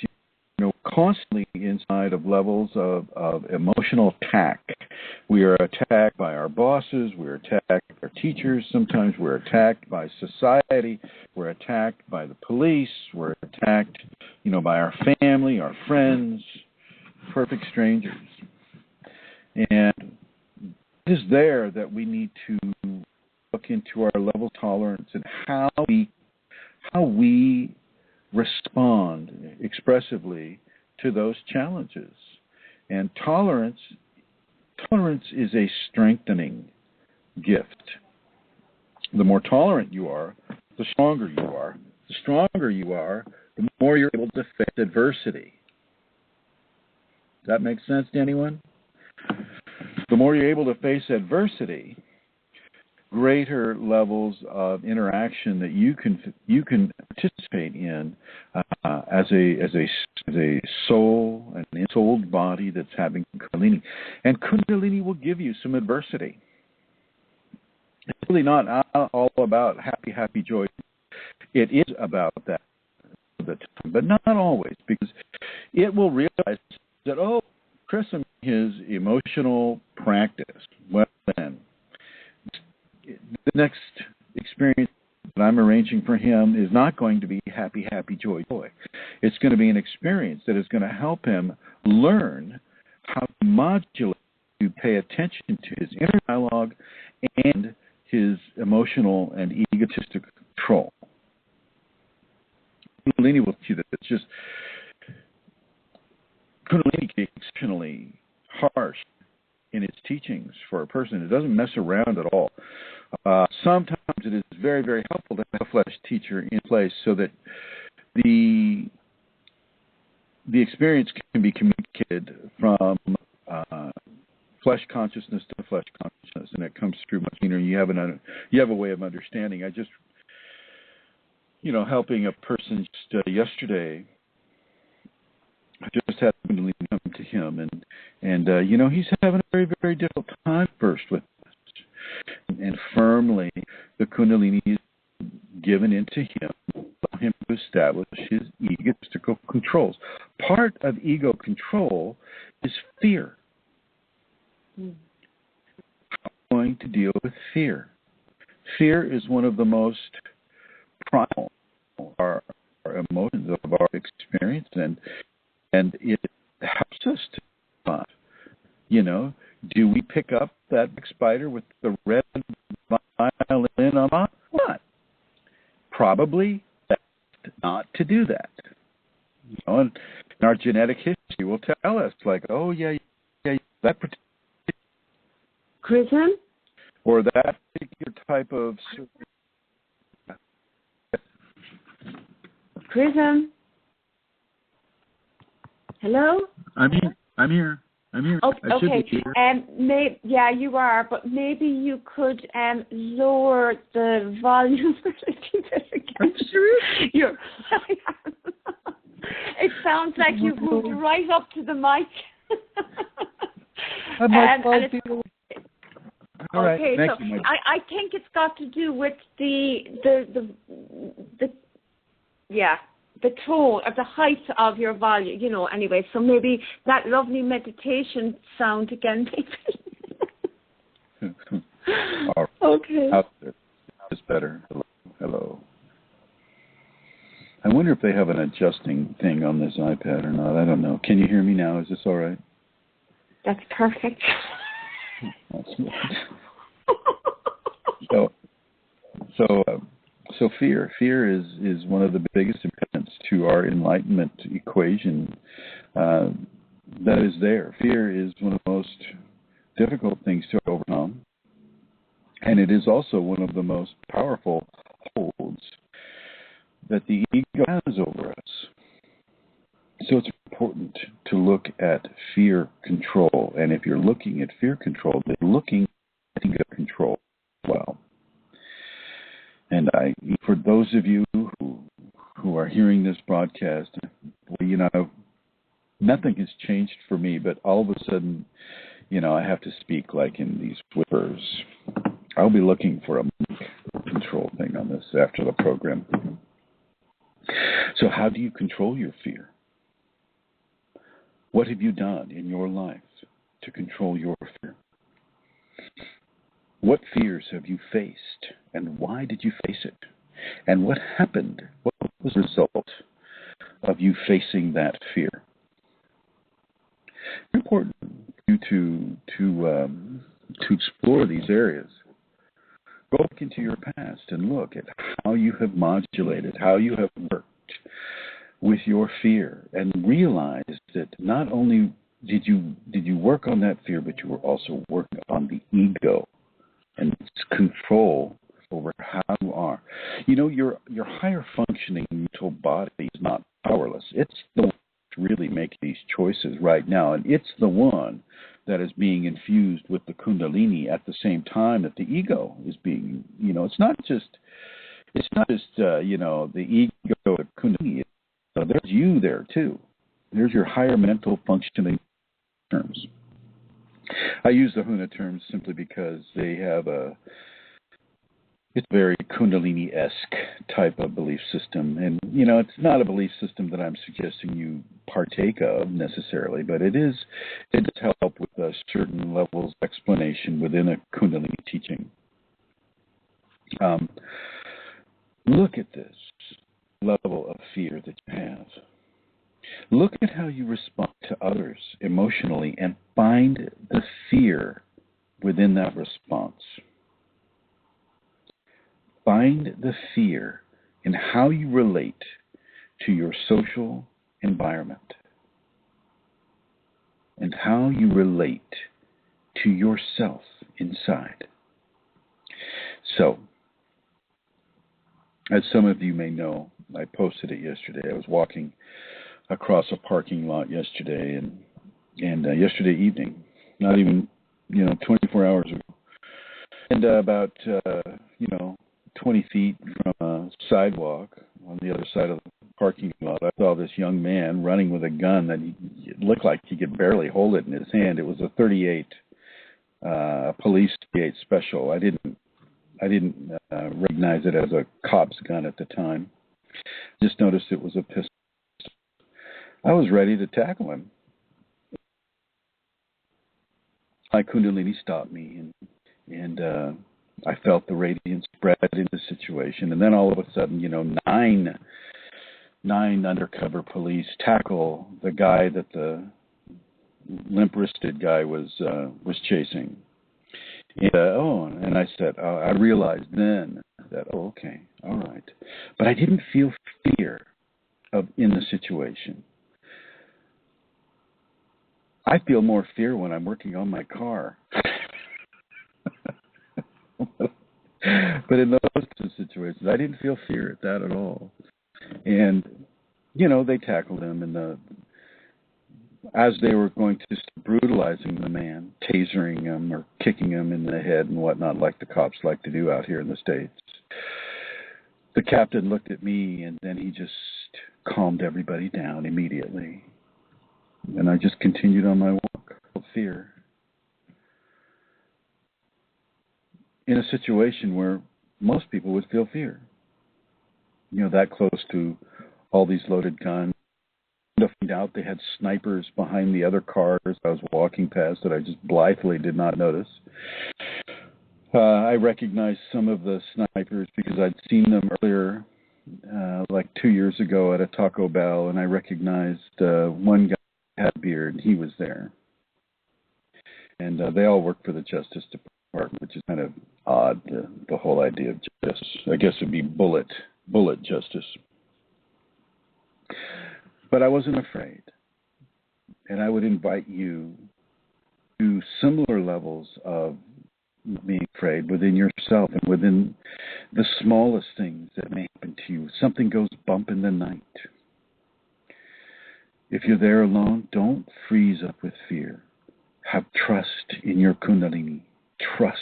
constantly inside of levels of emotional attack. We are attacked by our bosses. We're attacked by our teachers. Sometimes we're attacked by society. We're attacked by the police. We're attacked, by our family, our friends, perfect strangers. And it is there that we need to look into our level of tolerance and how we respond expressively to those challenges. And tolerance is a strengthening gift. The more tolerant you are, the stronger you are. The stronger you are, the more you're able to face adversity. Does that make sense to anyone? The more you're able to face adversity, greater levels of interaction that you can participate in as a soul, an ensouled body that's having Kundalini. And Kundalini will give you some adversity. It's really not all about happy, joy. It is about that, but not always, because it will realize that, Chrism, his emotional practice. Well, then, the next experience that I'm arranging for him is not going to be happy, happy, joy, joy. It's going to be an experience that is going to help him learn how to modulate, to pay attention to his inner dialogue and his emotional and egotistic control. Kundalini will teach you that it's just, Kundalini can be exceptionally harsh in its teachings for a person. It doesn't mess around at all. Sometimes it is very, very helpful to have a flesh teacher in place so that the experience can be communicated from flesh consciousness to flesh consciousness, and it comes through much cleaner. You have a way of understanding. I just, helping a person just yesterday. I just had Kundalini come to him, and he's having a very, very difficult time first with this. And firmly, the Kundalini is given into him for him to establish his egotistical controls. Part of ego control is fear. How are we going to deal with fear? Fear is one of the most primal our emotions of our experience, and it helps us to find, do we pick up that spider with the red violin on it? What? Probably not to do that. And our genetic history will tell us, like, oh, yeah, that particular Chrism? Or that particular type of... Chrism? Hello? I'm here. Oh, I should okay. be here. Yeah, you are, but maybe you could lower the volume a little bit again. You're, it sounds like you've moved right up to the mic. All right. Okay, Thank so you, I think it's got to do with the tone or the height of your volume, anyway. So maybe that lovely meditation sound again, maybe. All right. Okay. It's better. Hello. I wonder if they have an adjusting thing on this iPad or not. I don't know. Can you hear me now? Is this all right? That's perfect. That's good. So fear is one of the biggest impediments to our enlightenment equation that is there. Fear is one of the most difficult things to overcome, and it is also one of the most powerful holds that the ego has over us. So it's important to look at fear control, and if you're looking at fear control, then you're looking at ego control as well. And for those of you who are hearing this broadcast, nothing has changed for me, but all of a sudden, I have to speak like in these whispers. I'll be looking for a control thing on this after the program. So how do you control your fear? What have you done in your life to control your fear? What fears have you faced, and why did you face it? And what happened? What was the result of you facing that fear? It's important for you to explore these areas. Go back into your past and look at how you have modulated, how you have worked with your fear, and realize that not only did you work on that fear, but you were also working on the ego and its control over how you are. Your higher functioning mental body is not powerless. It's the one that's really making these choices right now, and it's the one that is being infused with the Kundalini at the same time that the ego is being. It's not just the ego, the Kundalini. There's you there too. There's your higher mental functioning terms. I use the HUNA terms simply because they have It's a very Kundalini-esque type of belief system. And, it's not a belief system that I'm suggesting you partake of necessarily, but it does help with certain levels of explanation within a Kundalini teaching. Look at this level of fear that you have. Look at how you respond to others emotionally and find the fear within that response. Find the fear in how you relate to your social environment and how you relate to yourself inside. So, as some of you may know, I posted it yesterday. I was walking across a parking lot yesterday and yesterday evening, not even 24 hours ago, and about 20 feet from a sidewalk on the other side of the parking lot, I saw this young man running with a gun that it looked like he could barely hold it in his hand. It was a .38 police 38 special. I didn't recognize it as a cop's gun at the time. Just noticed it was a pistol. I was ready to tackle him. My Kundalini stopped me, and I felt the radiance spread in the situation. And then all of a sudden, nine undercover police tackle the guy that the limp-wristed guy was chasing. And I said, I realized then that, okay, all right. But I didn't feel fear in the situation. I feel more fear when I'm working on my car. But in those two situations, I didn't feel fear at that at all. And, they tackled him, and as they were going to brutalizing the man, tasering him or kicking him in the head and whatnot, like the cops like to do out here in the States, the captain looked at me, and then he just calmed everybody down immediately. And I just continued on my walk of fear. In a situation where most people would feel fear. That close to all these loaded guns. To find out they had snipers behind the other cars I was walking past that I just blithely did not notice. I recognized some of the snipers because I'd seen them earlier, like 2 years ago at a Taco Bell, and I recognized one guy who had a beard, and he was there. And they all work for the Justice Department, which is kind of odd, the whole idea of justice. I guess it'd be bullet justice. But I wasn't afraid. And I would invite you to similar levels of being afraid within yourself and within the smallest things that may happen to you. Something goes bump in the night. If you're there alone, don't freeze up with fear. Have trust in your Kundalini. Trust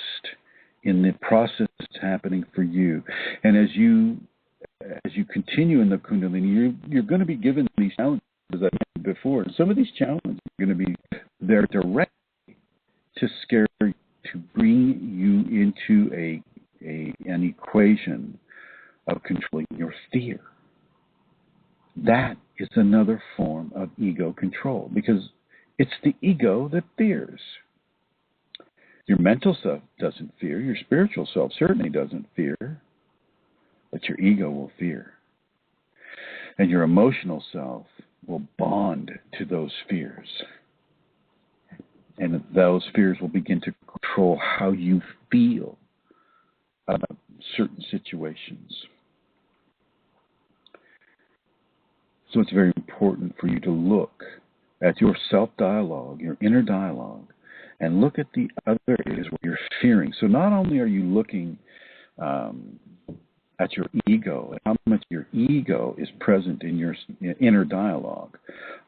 in the process that's happening for you. And as you continue in the Kundalini, you're going to be given these challenges, as I mentioned before. Some of these challenges are going to be there directly to scare you, to bring you into an equation of controlling your fear. That is another form of ego control, because it's the ego that fears. Your mental self doesn't fear. Your spiritual self certainly doesn't fear. But your ego will fear. And your emotional self will bond to those fears. And those fears will begin to control how you feel about certain situations. So it's very important for you to look at your self-dialogue, your inner dialogue, and look at the other areas where you're fearing. So not only are you looking at your ego and how much your ego is present in your inner dialogue,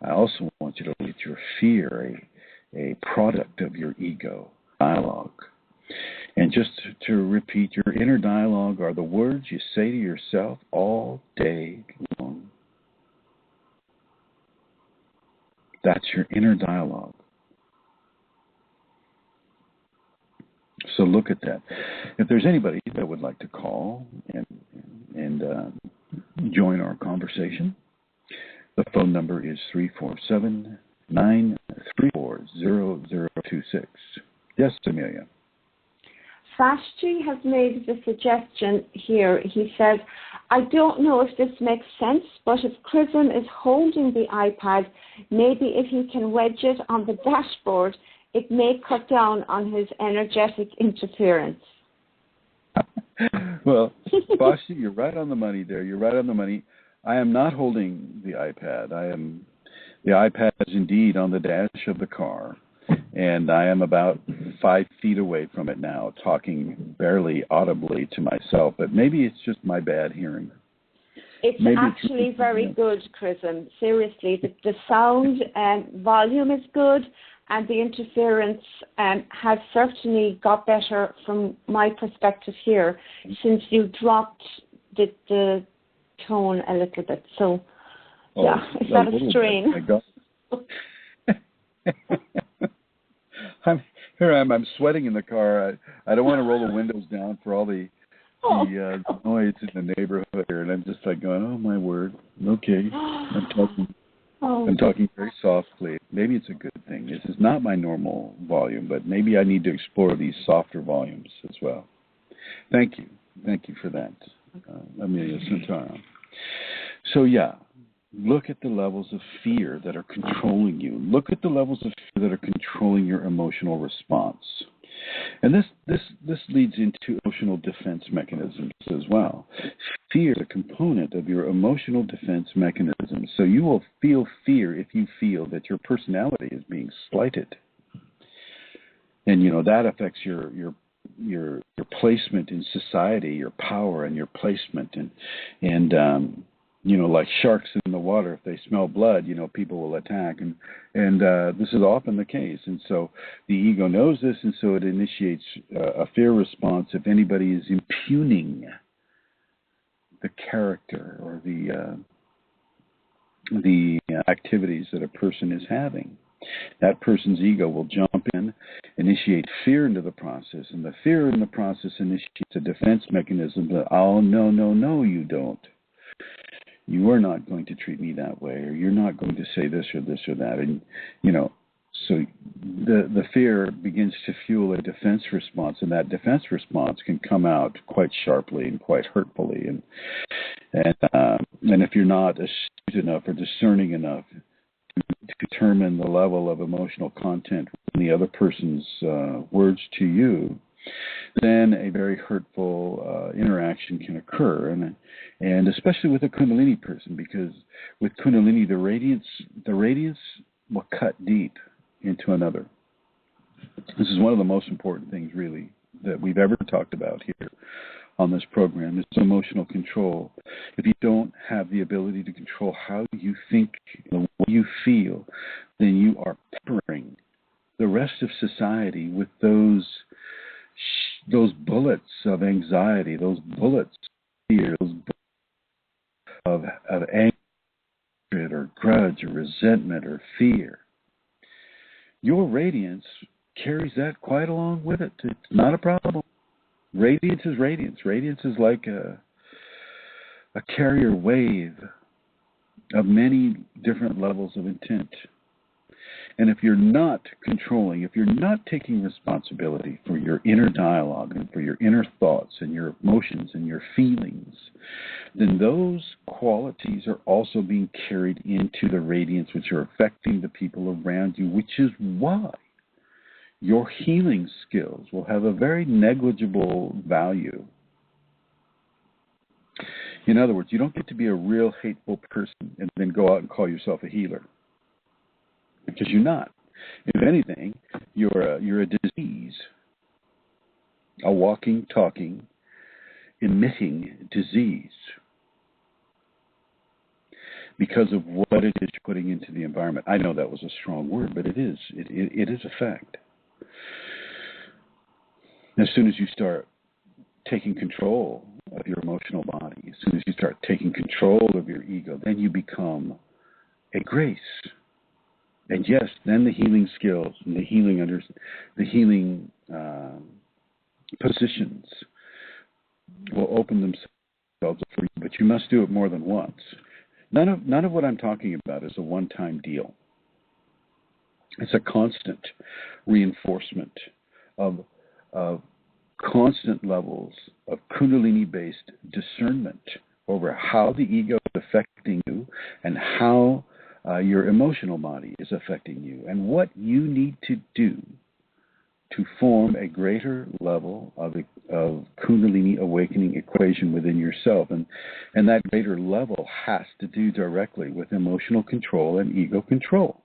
I also want you to look at your fear, a product of your ego dialogue. And just to repeat, your inner dialogue are the words you say to yourself all day long. That's your inner dialogue. So look at that. If there's anybody that would like to call and join our conversation, the phone number is 347-934-0026. Yes, Amelia. Fashji has made the suggestion here. He says, I don't know if this makes sense, but if Chrism is holding the iPad, maybe if he can wedge it on the dashboard, it may cut down on his energetic interference. Well, Fashji, you're right on the money there. You're right on the money. I am not holding the iPad. The iPad is indeed on the dash of the car. And I am about 5 feet away from it now, talking barely audibly to myself. But maybe it's just my bad hearing. It's actually very good, Chrism. Seriously, the sound volume is good, and the interference has certainly got better from my perspective here since you dropped the tone a little bit. So, is that a strain? I'm sweating in the car. I don't want to roll the windows down for all the noise in the neighborhood here, and I'm just like going, oh my word, okay. I'm talking very softly. Maybe it's a good thing. This is not my normal volume, but maybe I need to explore these softer volumes as well. Thank you for that, Amelia Santana. So look at the levels of fear that are controlling you. Look at the levels of fear that are controlling your emotional response. And this leads into emotional defense mechanisms as well. Fear is a component of your emotional defense mechanism. So you will feel fear if you feel that your personality is being slighted. And that affects your placement in society, your power and your placement, and like sharks in the water, if they smell blood, people will attack, and this is often the case. And so the ego knows this, and so it initiates a fear response if anybody is impugning the character or the activities that a person is having. That person's ego will jump in, initiate fear into the process, and the fear in the process initiates a defense mechanism that, oh, no, you don't. You are not going to treat me that way, or you're not going to say this or that. And, so the fear begins to fuel a defense response, and that defense response can come out quite sharply and quite hurtfully. And if you're not astute enough or discerning enough to determine the level of emotional content in the other person's words to you, then a very hurtful interaction can occur, and especially with a Kundalini person, because with Kundalini, the radiance will cut deep into another. This is one of the most important things, really, that we've ever talked about here on this program, is emotional control. If you don't have the ability to control how you think, the way you feel, then you are peppering the rest of society with those bullets of anxiety, those bullets of fear, those bullets of anger or grudge or resentment or fear. Your radiance carries that quite along with it. It's not a problem. Radiance is radiance. Radiance is like a carrier wave of many different levels of intent. And if you're not controlling, if you're not taking responsibility for your inner dialogue and for your inner thoughts and your emotions and your feelings, then those qualities are also being carried into the radiance, which are affecting the people around you, which is why your healing skills will have a very negligible value. In other words, you don't get to be a real hateful person and then go out and call yourself a healer. Because you're not. If anything, you're a disease, a walking, talking, emitting disease, because of what it is you're putting into the environment. I know that was a strong word, but it is. It is a fact. As soon as you start taking control of your emotional body, as soon as you start taking control of your ego, then you become a grace. And yes, then the healing skills and the healing positions will open themselves up for you, but you must do it more than once. None of what I'm talking about is a one-time deal. It's a constant reinforcement of constant levels of Kundalini-based discernment over how the ego is affecting you and how your emotional body is affecting you, and what you need to do to form a greater level of Kundalini awakening equation within yourself. And that greater level has to do directly with emotional control and ego control.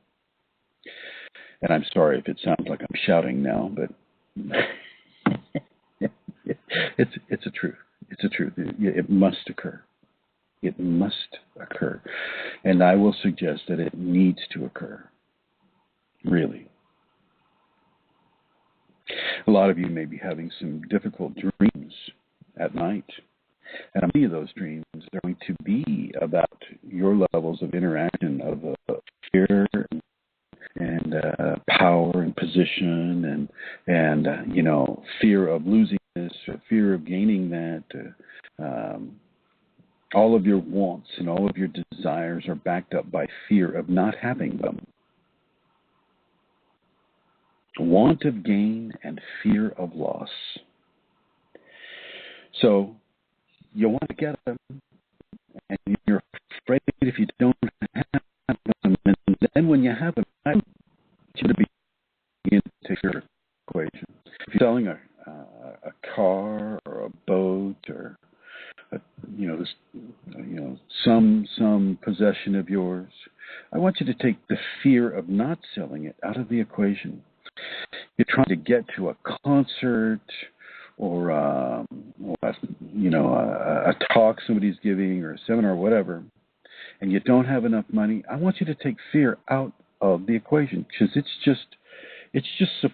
And I'm sorry if it sounds like I'm shouting now, but it's a truth. It's a truth. It must occur. It must occur. And I will suggest that it needs to occur. Really. A lot of you may be having some difficult dreams at night. And many of those dreams are going to be about your levels of interaction of fear and power and position and fear of losing this or fear of gaining that. All of your wants and all of your desires are backed up by fear of not having them. Want of gain and fear of loss. So you want to get them, and you're afraid if you don't have them. And then when you have them, you begin to take your equation. If you're selling a car or a boat or some possession of yours, I want you to take the fear of not selling it out of the equation. You're trying to get to a concert or a talk somebody's giving or a seminar or whatever, and you don't have enough money. I want you to take fear out of the equation, because it's just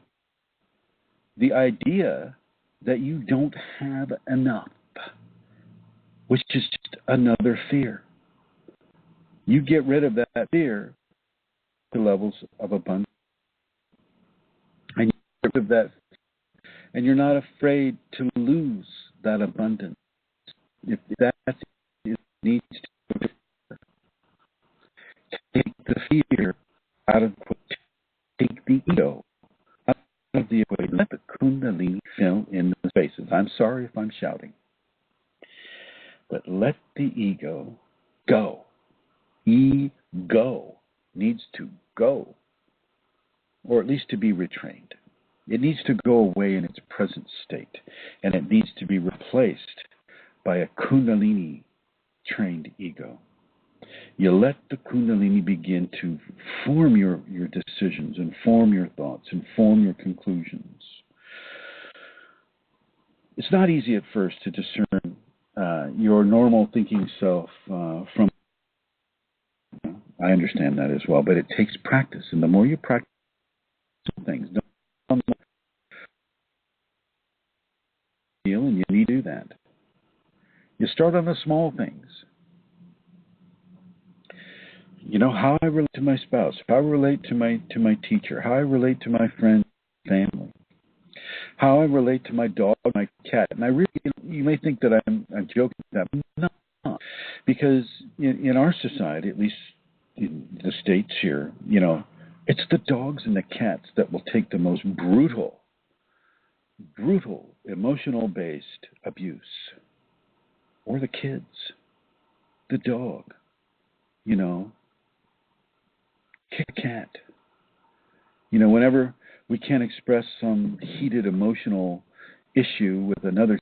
the idea that you don't have enough, which is just another fear. You get rid of that fear, the levels of abundance. And you get rid of that, and you're not afraid to lose that abundance. If that needs to take the fear out of, take the ego out of the equation. Let the Kundalini fill in the spaces. I'm sorry if I'm shouting. But let the ego go. Ego needs to go, or at least to be retrained. It needs to go away in its present state, and it needs to be replaced by a Kundalini-trained ego. You let the Kundalini begin to form your decisions and form your thoughts and form your conclusions. It's not easy at first to discern your normal thinking self from. I understand that as well, but it takes practice, and the more you practice things, and you need to do that. You start on the small things. How I relate to my spouse, how I relate to my teacher, how I relate to my friends, family, how I relate to my dog, my cat. And I really, you may think that I'm joking with that, but not, because in our society, at least in the States here, it's the dogs and the cats that will take the most brutal, emotional-based abuse. Or the kids, the dog, kick a cat. Whenever we can't express some heated emotional issue with another,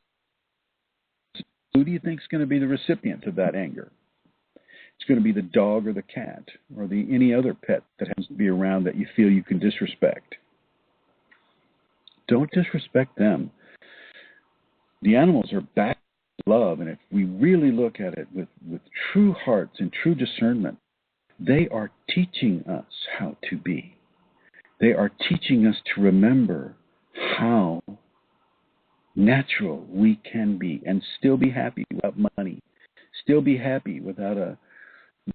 who do you think is going to be the recipient of that anger? It's going to be the dog or the cat or any other pet that happens to be around that you feel you can disrespect. Don't disrespect them. The animals are back to love, and if we really look at it with true hearts and true discernment, they are teaching us how to be. They are teaching us to remember how natural we can be and still be happy without money, still be happy without a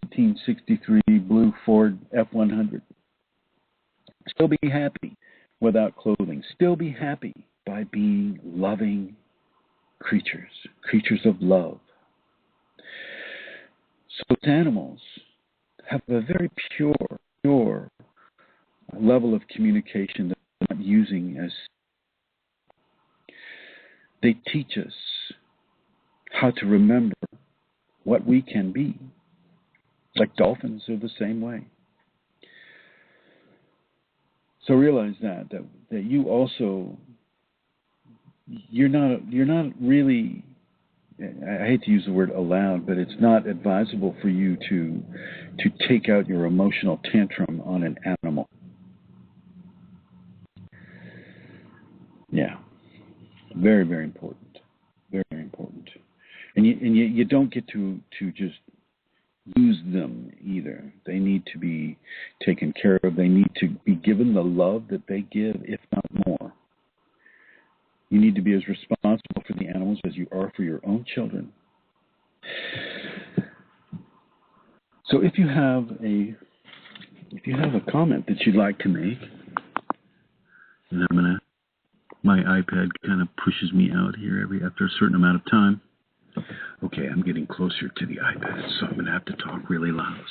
1963 blue Ford F-100, still be happy without clothing, still be happy by being loving creatures of love. So animals have a very pure level of communication that they're not using as they teach us how to remember what we can be. Like dolphins are the same way. So realize that you also, you're not really, I hate to use the word allowed, but it's not advisable for you to take out your emotional tantrum on an animal. Yeah, very, very important. Very, very important. And you don't get to just use them either. They need to be taken care of. They need to be given the love that they give, if not more. You need to be as responsible for the animals as you are for your own children. So if you have a comment that you'd like to make, and my iPad kind of pushes me out here after a certain amount of time. Okay, I'm getting closer to the iPad, so I'm going to have to talk really loud,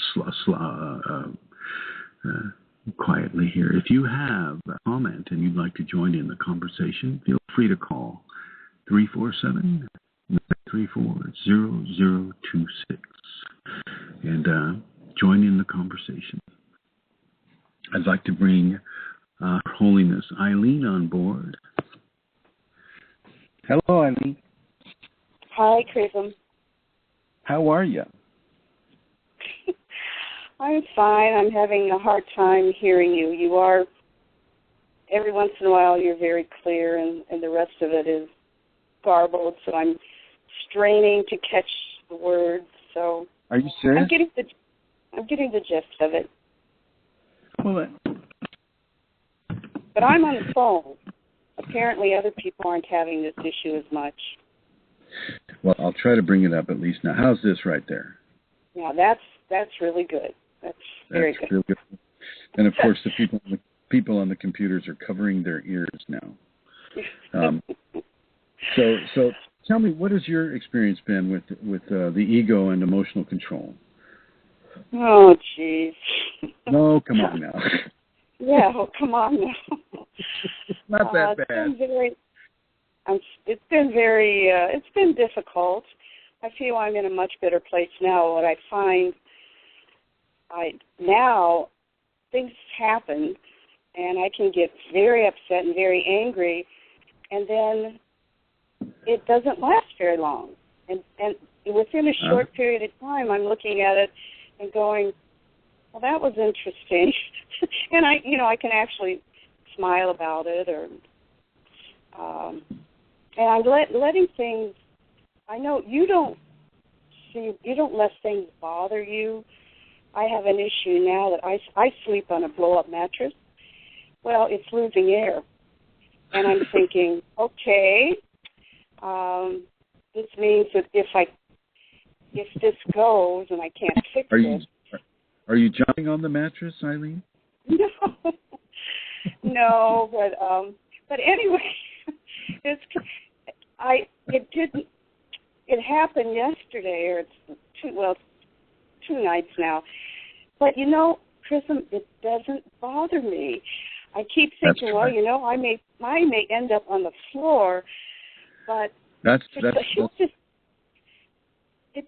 quietly here. If you have a comment and you'd like to join in the conversation, feel free to call 347-934-0026 and join in the conversation. I'd like to bring Her Holiness Eileen on board. Hello, Eileen. Hi, Chrism. How are you? I'm fine. I'm having a hard time hearing you. You are, every once in a while, you're very clear, and the rest of it is garbled, so I'm straining to catch the words. So are you serious? I'm getting the gist of it. Well, but I'm on the phone. Apparently other people aren't having this issue as much. Well, I'll try to bring it up at least now. How's this right there? Yeah, that's really good. That's very good. Real good. And of course, the people on the computers are covering their ears now. So tell me, what has your experience been with the ego and emotional control? Oh, jeez. No, come on now. Yeah, well, come on now. It's not that bad. It's been difficult. I feel I'm in a much better place now. What I find, now things happen, and I can get very upset and very angry, and then it doesn't last very long. And within a short period of time, I'm looking at it and going, well, that was interesting. And I can actually smile about it, or and I'm letting things. I know you don't let things bother you. I have an issue now that I sleep on a blow-up mattress. Well, it's losing air, and I'm thinking, okay, this means that if this goes and I can't fix it. Are you jumping on the mattress, Eileen? No, but anyway, it happened yesterday, or it's two nights now. But Chrism, it doesn't bother me. I keep thinking, well, I may end up on the floor, but it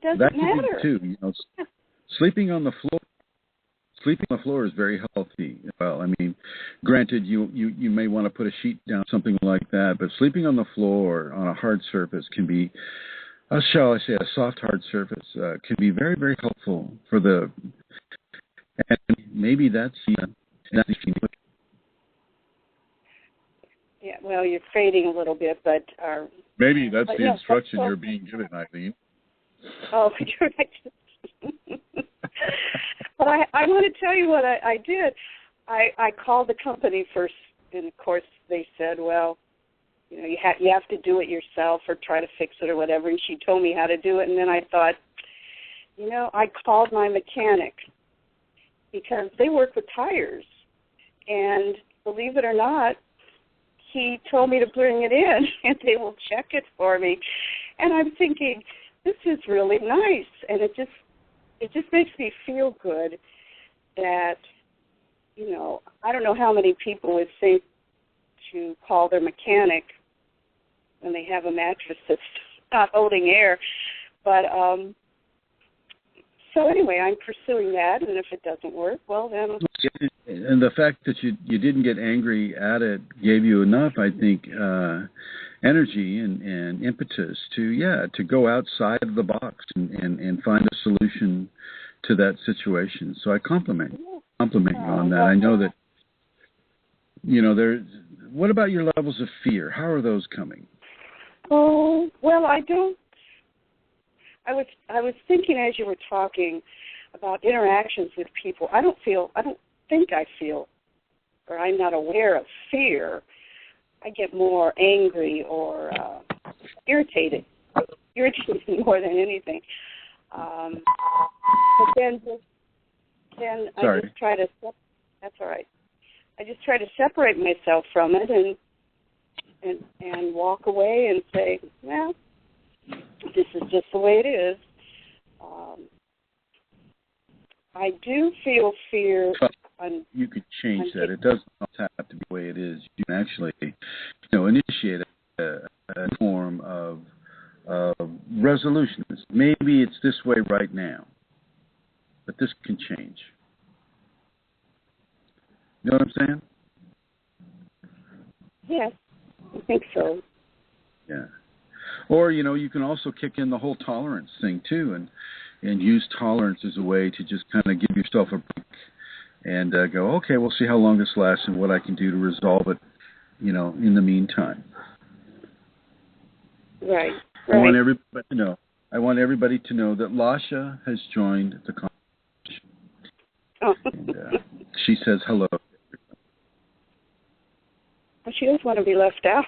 doesn't matter. Too, sleeping on the floor is very healthy. Well, I mean, granted, you may want to put a sheet down, something like that, but sleeping on the floor on a hard surface can be, shall I say, a soft, hard surface can be very, very helpful for the. And maybe that's. Yeah, well, you're fading a little bit, but. Maybe that's the instruction you're being given, Eileen. Oh, you're right. But I want to tell you what I did. I called the company first, and of course they said, well, you have to do it yourself or try to fix it or whatever. And she told me how to do it, and then I thought, I called my mechanic because they work with tires, and believe it or not, he told me to bring it in, and they will check it for me. And I'm thinking, this is really nice, and it just makes me feel good that, you know, I don't know how many people would think to call their mechanic when they have a mattress that's not holding air. But so anyway, I'm pursuing that, and if it doesn't work, well then. And the fact that you didn't get angry at it gave you enough, I think, energy and impetus to go outside of the box and find a solution to that situation. So I compliment you on that. I know that, you know, what about your levels of fear? How are those coming? Oh, well, I was thinking as you were talking about interactions with people. I don't think I feel, or I'm not aware of fear. I get more angry or irritated more than anything. But then I just try to. That's all right. I just try to separate myself from it and walk away and say, well, this is just the way it is. I do feel fear. You could change that. It doesn't have to be the way it is. You can actually, initiate a form of resolution. Maybe it's this way right now, but this can change. You know what I'm saying? Yes, I think so. Yeah. Or, you can also kick in the whole tolerance thing, too, and use tolerance as a way to just kind of give yourself a break and go, okay, we'll see how long this lasts and what I can do to resolve it, in the meantime. Right. I want everybody to know that Lasha has joined the conversation. Oh. And, she says hello. Well, she doesn't want to be left out.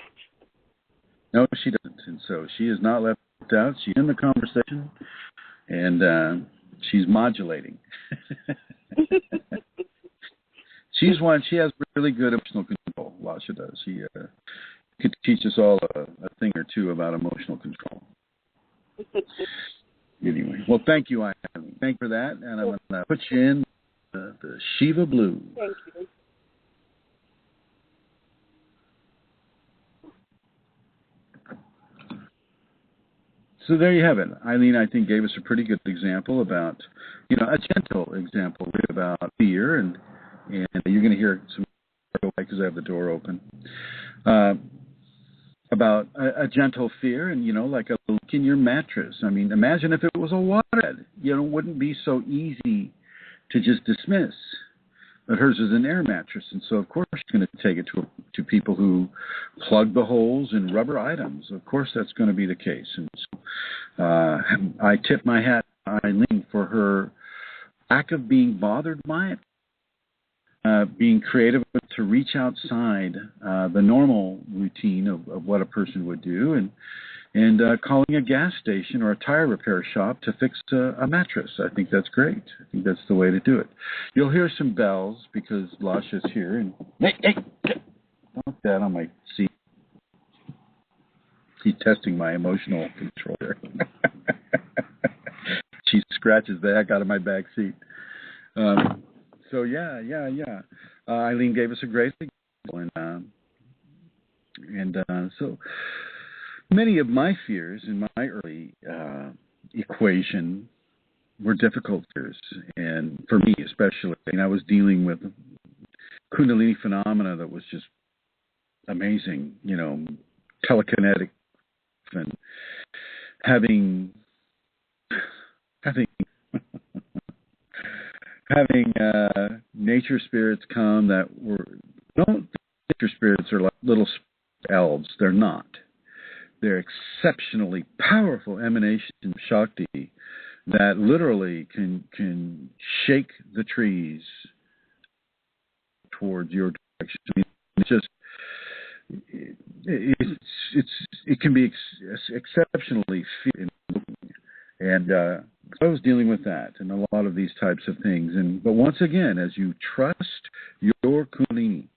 No, she doesn't. And so she is not left out. She's in the conversation, and she's modulating. She has really good emotional control. Lasha does. She could teach us all a thing or two about emotional control. Anyway, well, thank you, Eileen. Thank you for that, and I'm going to put you in the Shiva Blue. Thank you. So there you have it. Eileen, I think, gave us a pretty good example about, a gentle example about fear, and you're going to hear some, because I have the door open, about a gentle fear and, like a leak in your mattress. I mean, imagine if it was a waterbed. It wouldn't be so easy to just dismiss. But hers is an air mattress, and so, of course, she's going to take it to people who plug the holes in rubber items. Of course, that's going to be the case. And so, I tip my hat to Eileen for her lack of being bothered by it, being creative to reach outside the normal routine of what a person would do, and calling a gas station or a tire repair shop to fix a mattress. I think that's great. I think that's the way to do it. You'll hear some bells because Lasha's here. And hey, don't that on my seat. He's testing my emotional control there. She scratches the heck out of my back seat. So yeah. Eileen gave us a great example, and so. Many of my fears in my early equation were difficult fears, and for me especially. And I was dealing with Kundalini phenomena that was just amazing, telekinetic, and having nature spirits come that were nature spirits are like little elves. They're not. They're exceptionally powerful emanations of Shakti that literally can shake the trees towards your direction. It can be exceptionally fierce. And I was dealing with that and a lot of these types of things. But once again, as you trust your Kundalini,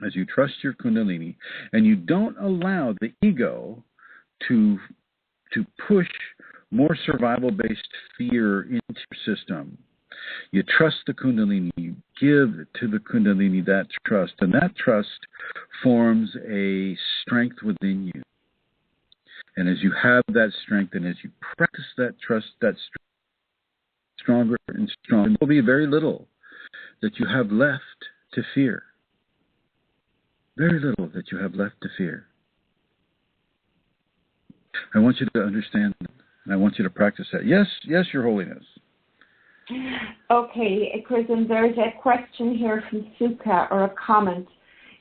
as you trust your Kundalini, and you don't allow the ego to push more survival-based fear into your system. You trust the Kundalini, you give to the Kundalini that trust, and that trust forms a strength within you. And as you have that strength, and as you practice that trust, that stronger and stronger, there will be very little that you have left to fear. Very little that you have left to fear. I want you to understand that, and I want you to practice that. Yes, Your Holiness. Okay, Chrism, there's a question here from Sukha, or a comment.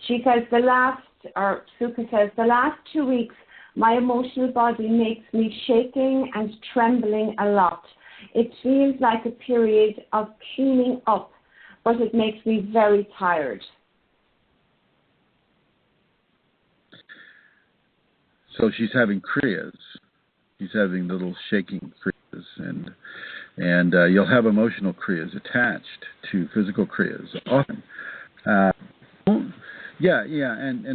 She says, Sukha says, the last 2 weeks, my emotional body makes me shaking and trembling a lot. It feels like a period of cleaning up, but it makes me very tired. So she's having kriyas. She's having little shaking kriyas, and you'll have emotional kriyas attached to physical kriyas often. And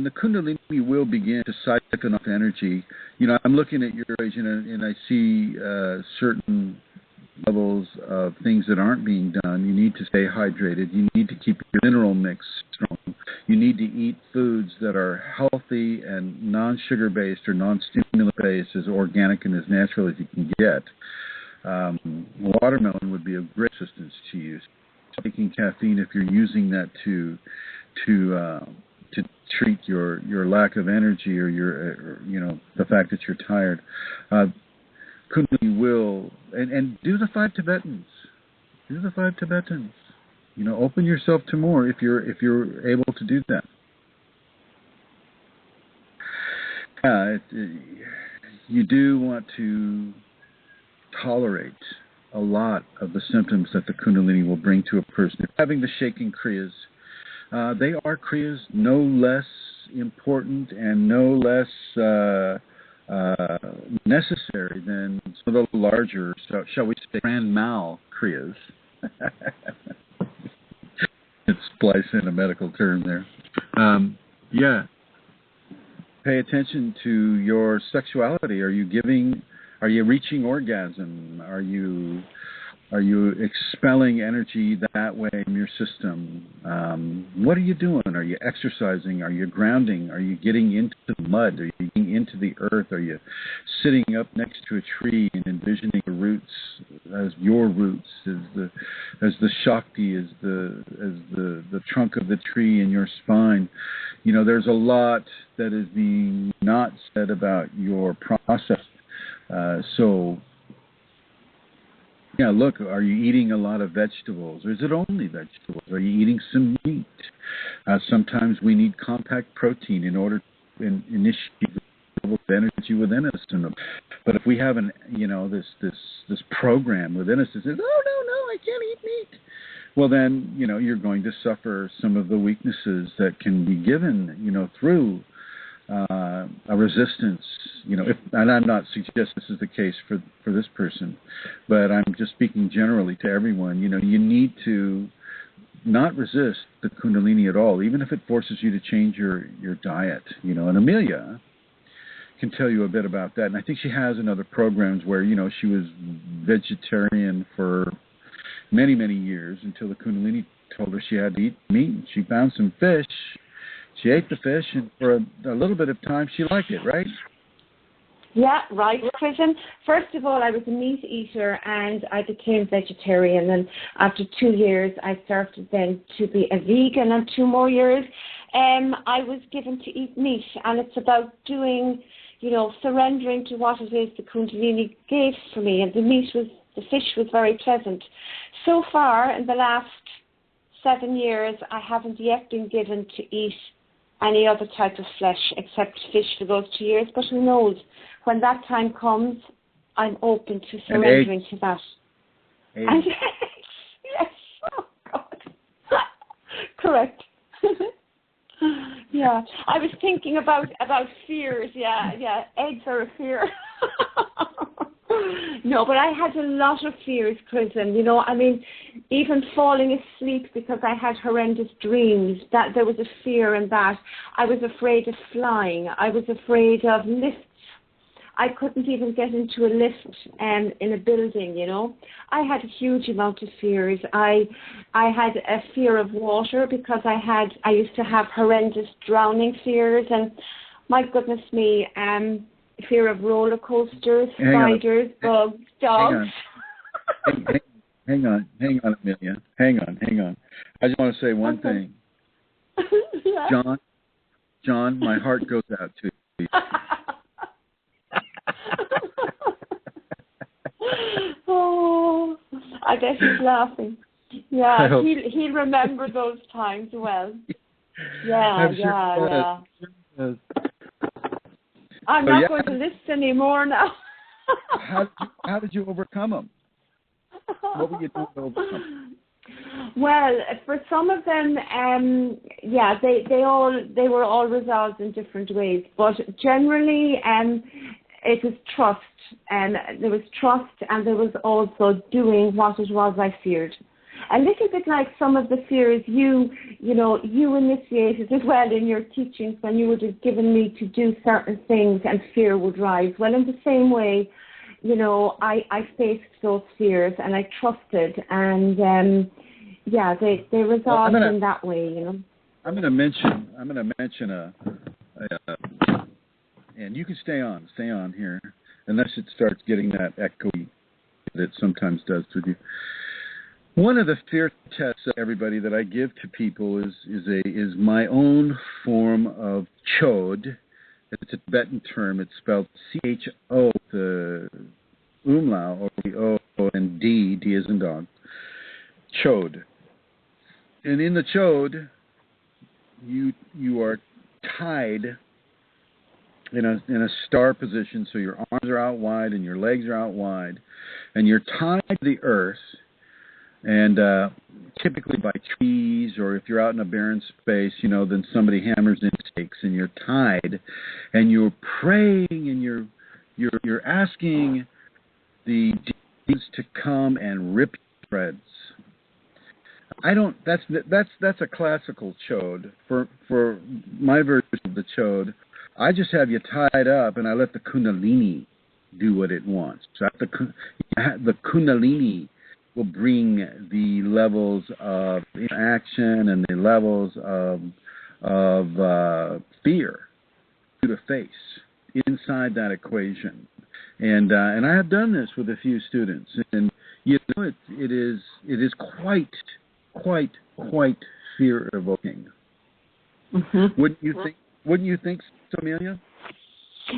the Kundalini will begin to cycle off energy. You know, I'm looking at your equation, and I see certain levels of things that aren't being done. You need to stay hydrated. You need to keep your mineral mix strong. You need to eat foods that are healthy and non-sugar based or non-stimulant based, as organic and as natural as you can get. Watermelon would be of great assistance to you. Taking caffeine, if you're using that to treat your lack of energy or the fact that you're tired. Kundalini will, and do the 5 Tibetans. Do the 5 Tibetans. You know, open yourself to more if you're able to do that. You do want to tolerate a lot of the symptoms that the Kundalini will bring to a person. If having the shaking kriyas, they are kriyas no less important and no less necessary than some of the larger, shall we say, grand mal kriyas. It's splice in a medical term there. Pay attention to your sexuality. Are you reaching orgasm? Are you expelling energy that way in your system? What are you doing? Are you exercising? Are you grounding? Are you getting into the mud? Are you getting into the earth? Are you sitting up next to a tree and envisioning the roots as your roots, as the Shakti, as the trunk of the tree in your spine? You know, there's a lot that is being not said about your process. Look, are you eating a lot of vegetables, or is it only vegetables? Are you eating some meat? Sometimes we need compact protein in order to initiate the level of energy within us. But if we have this program within us that says, oh, no, I can't eat meat, well then, you're going to suffer some of the weaknesses that can be given, through a resistance, and I'm not suggesting this is the case for this person, but I'm just speaking generally to everyone. You need to not resist the Kundalini at all, even if it forces you to change your diet. And Amelia can tell you a bit about that. And I think she has in other programs where, she was vegetarian for many, many years until the Kundalini told her she had to eat meat. She found some fish. She ate the fish, and for a little bit of time, she liked it, right? Yeah, right, Chrism. First of all, I was a meat eater, and I became vegetarian. And after 2 years, I started then to be a vegan, and 2 more years, I was given to eat meat. And it's about doing, surrendering to what it is the Kundalini gave for me. And the fish was very pleasant. So far, in the last 7 years, I haven't yet been given to eat any other type of flesh except fish for those 2 years, but who knows? When that time comes, I'm open to surrendering to that. And yes, oh God, correct. Yeah, I was thinking about fears. Yeah, eggs are a fear. No, but I had a lot of fears, Chrism. I mean, even falling asleep because I had horrendous dreams, that there was a fear in that. I was afraid of flying. I was afraid of lifts. I couldn't even get into a lift in a building, I had a huge amount of fears. I had a fear of water because I used to have horrendous drowning fears, and my goodness me, fear of roller coasters, spiders, bugs, dogs. Hang on, Amelia. Hang on. I just want to say one thing. John, my heart goes out to you. Oh, I bet he's laughing. Yeah, he'll remember those times well. Yeah. I'm not going to listen anymore now. How did you overcome them? What were you doing to overcome them? Well, for some of them, they were all resolved in different ways. But generally, it was trust, and there was trust, and there was also doing what it was I feared. A little bit like some of the fears you initiated as well in your teachings, when you would have given me to do certain things and fear would rise. Well, in the same way, I faced those fears and I trusted, and they resolved in that way. I'm going to mention and you can stay on here, unless it starts getting that echo that it sometimes does with you. One of the fear tests, everybody, that I give to people is my own form of chod. It's a Tibetan term. It's spelled CHO, the umlaut, or the O, and D as in dog. Chod. And in the chod, you are tied in a star position, so your arms are out wide and your legs are out wide, and you're tied to the earth. And typically by trees, or if you're out in a barren space, then somebody hammers in stakes, and you're tied, and you're praying, and you're asking the demons to come and rip threads. That's a classical chod. For my version of the chod, I just have you tied up, and I let the Kundalini do what it wants. So the Kundalini will bring the levels of interaction and the levels of fear to the face inside that equation. And I have done this with a few students, and it is quite fear evoking. Mm-hmm. Wouldn't you think so, Amelia?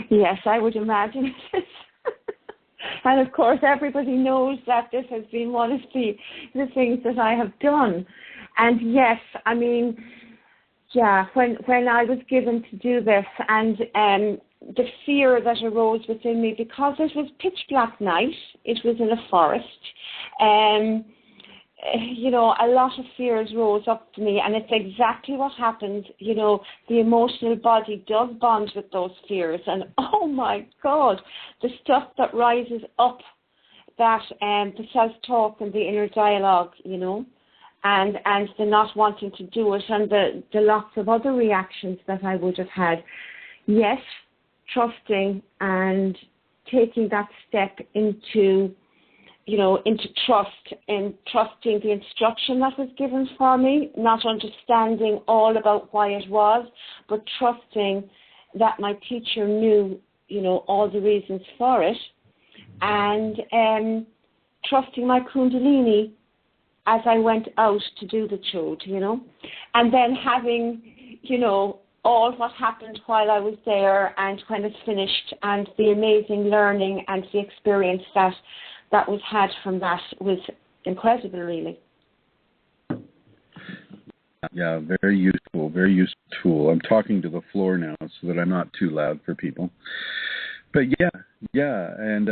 Yes, I would imagine it is. And of course, everybody knows that this has been one of the things that I have done. And yes, I mean, when I was given to do this, and the fear that arose within me, because it was pitch black night, it was in a forest, a lot of fears rose up to me, and it's exactly what happens. The emotional body does bond with those fears, and oh my God, the stuff that rises up, that the self-talk and the inner dialogue, and the not wanting to do it, and the lots of other reactions that I would have had. Yes, trusting and taking that step into trust, and trusting the instruction that was given for me, not understanding all about why it was, but trusting that my teacher knew, all the reasons for it, and trusting my Kundalini as I went out to do the chod, and then having, all what happened while I was there and when it finished, and the amazing learning and the experience that was had from that was incredible, really. Yeah, very useful tool. I'm talking to the floor now so that I'm not too loud for people. But and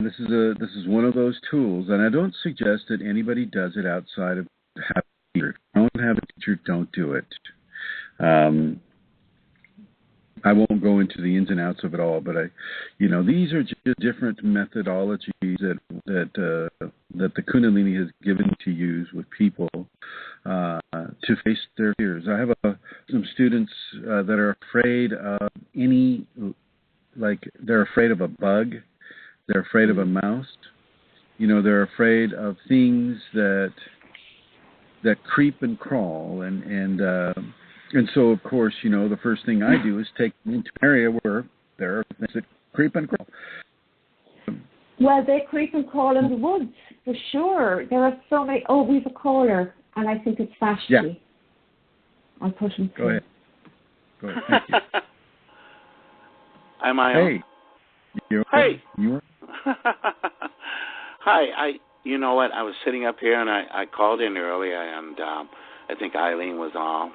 this is one of those tools, and I don't suggest that anybody does it outside of having a teacher. If you don't have a teacher, don't do it. I won't go into the ins and outs of it all, but these are just different methodologies that the Kundalini has given to use with people to face their fears. I have some students that are afraid of they're afraid of a bug, they're afraid of a mouse, they're afraid of things that creep and crawl, and so, of course, the first thing I do is take them into an area where there are things that creep and crawl. Well, they creep and crawl in the woods, for sure. There are so many. Oh, we have a caller, and I think it's Vashti. Yeah. I'll push him through. Go ahead. Thank you. Am I on? Hey. You are? Hi. You know what? I was sitting up here, and I called in earlier, and I think Eileen was on.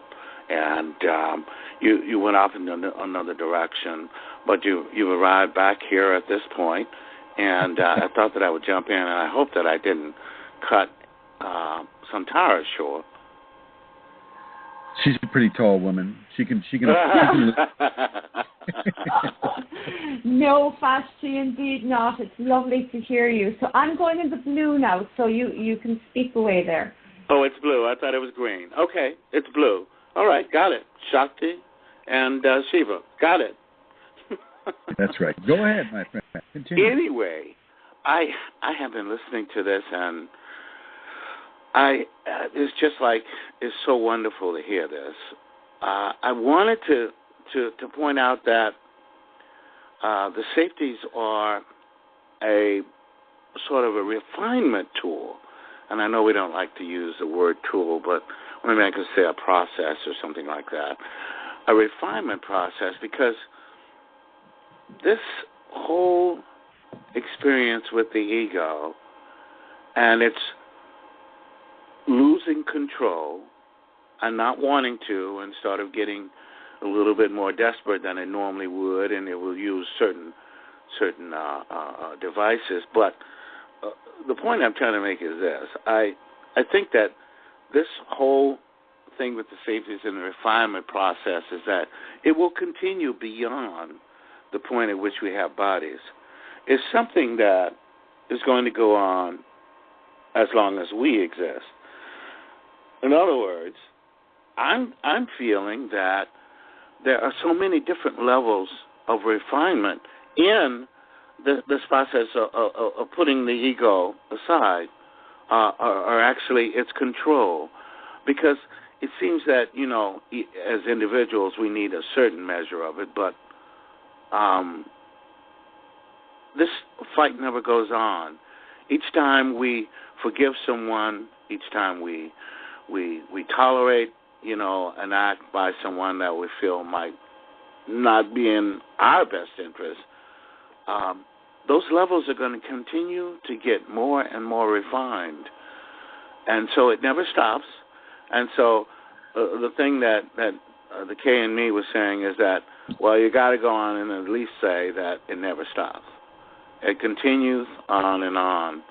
And you went off in another direction, but you arrived back here at this point, and I thought that I would jump in, and I hope that I didn't cut Santara short. She's a pretty tall woman. She can No, Vashti, indeed not. It's lovely to hear you. So I'm going in the blue now, so you can speak away there. Oh, it's blue. I thought it was green. Okay, it's blue. All right, got it. Shakti and Shiva, got it. That's right. Go ahead, my friend. Continue. Anyway, I have been listening to this, and it's just like, it's so wonderful to hear this. I wanted to point out that the safeties are a sort of a refinement tool. And I know we don't like to use the word tool, but maybe I could say a process or something like that. A refinement process, because this whole experience with the ego and its losing control and not wanting to, and sort of getting a little bit more desperate than it normally would, and it will use certain devices. But the point I'm trying to make is this. I think that this whole thing with the safeties and the refinement process is that it will continue beyond the point at which we have bodies. It's something that is going to go on as long as we exist. In other words, I'm feeling that there are so many different levels of refinement in this process of putting the ego aside, or actually its control, because it seems that, as individuals we need a certain measure of it, but this fight never goes on. Each time we forgive someone, each time we tolerate, an act by someone that we feel might not be in our best interest, those levels are going to continue to get more and more refined. And so it never stops. And so the thing that the K and me was saying is that, well, you got to go on and at least say that it never stops. It continues on and on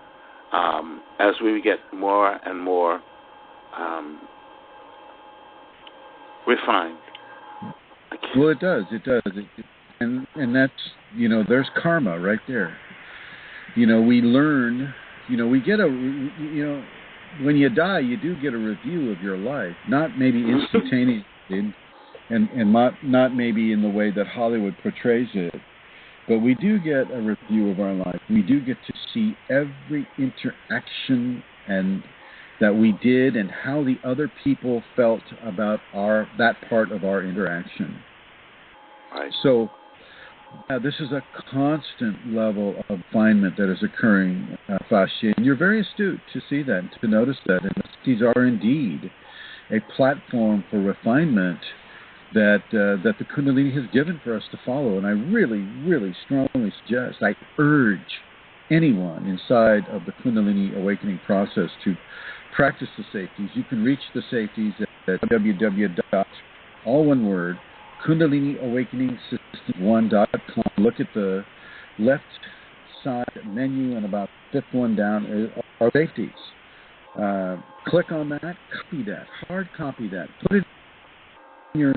as we get more and more refined. Well, it does. And that's, there's karma right there. We learn, we get when you die, you do get a review of your life, not maybe instantaneously and not maybe in the way that Hollywood portrays it, but we do get a review of our life. We do get to see every interaction and that we did and how the other people felt about that part of our interaction. Right. So this is a constant level of refinement that is occurring, Vashti, and you're very astute to see that, to notice that. And these are indeed a platform for refinement that the Kundalini has given for us to follow. And I really, really strongly suggest, I urge anyone inside of the Kundalini Awakening Process to practice the safeties. You can reach the safeties at www. all one word, KundaliniAwakeningSystem1.com. Look at the left side menu and about the fifth one down are safeties. Click on that, copy that, hard copy that, put it in your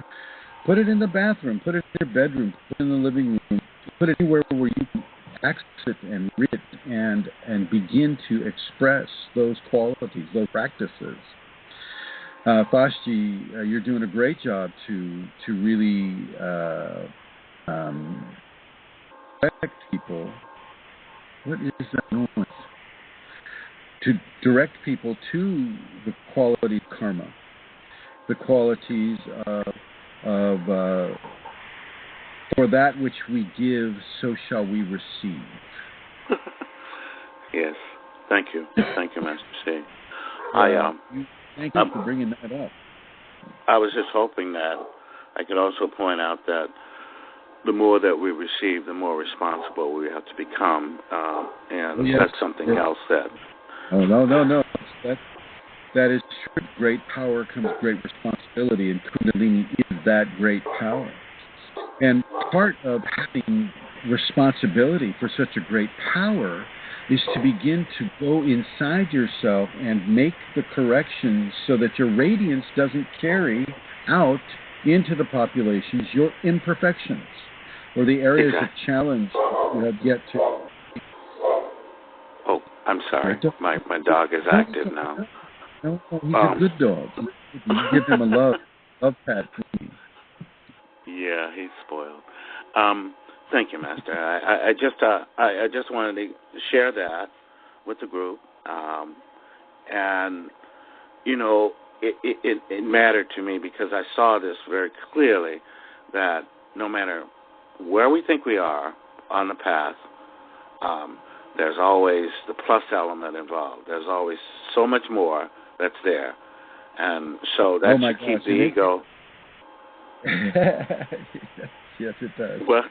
Put it in the bathroom. Put it in your bedroom. Put it in the living room. Put it anywhere where you can access it and read it and begin to express those qualities, those practices. Fashji, you're doing a great job to really direct people. What is that noise? To direct people to the quality of karma, the qualities of for that which we give, so shall we receive. Yes. Thank you. Thank you, Master C. Thank you for bringing that up. I was just hoping that I could also point out that the more that we receive, the more responsible we have to become, and that's something else that... Oh, no. That is true. Great power comes great responsibility, and Kundalini is that great power. And part of having responsibility for such a great power is to begin to go inside yourself and make the corrections so that your radiance doesn't carry out into the populations your imperfections or the areas of challenge you have yet to... Oh, I'm sorry. My dog is active now. No, he's a good dog. You give him a love pat, please. Yeah, he's spoiled. Thank you, Master. I just wanted to share that with the group, and you know, it mattered to me because I saw this very clearly that no matter where we think we are on the path, there's always the plus element involved. There's always so much more that's there, and so that should keep the ego. Yes, it does. What?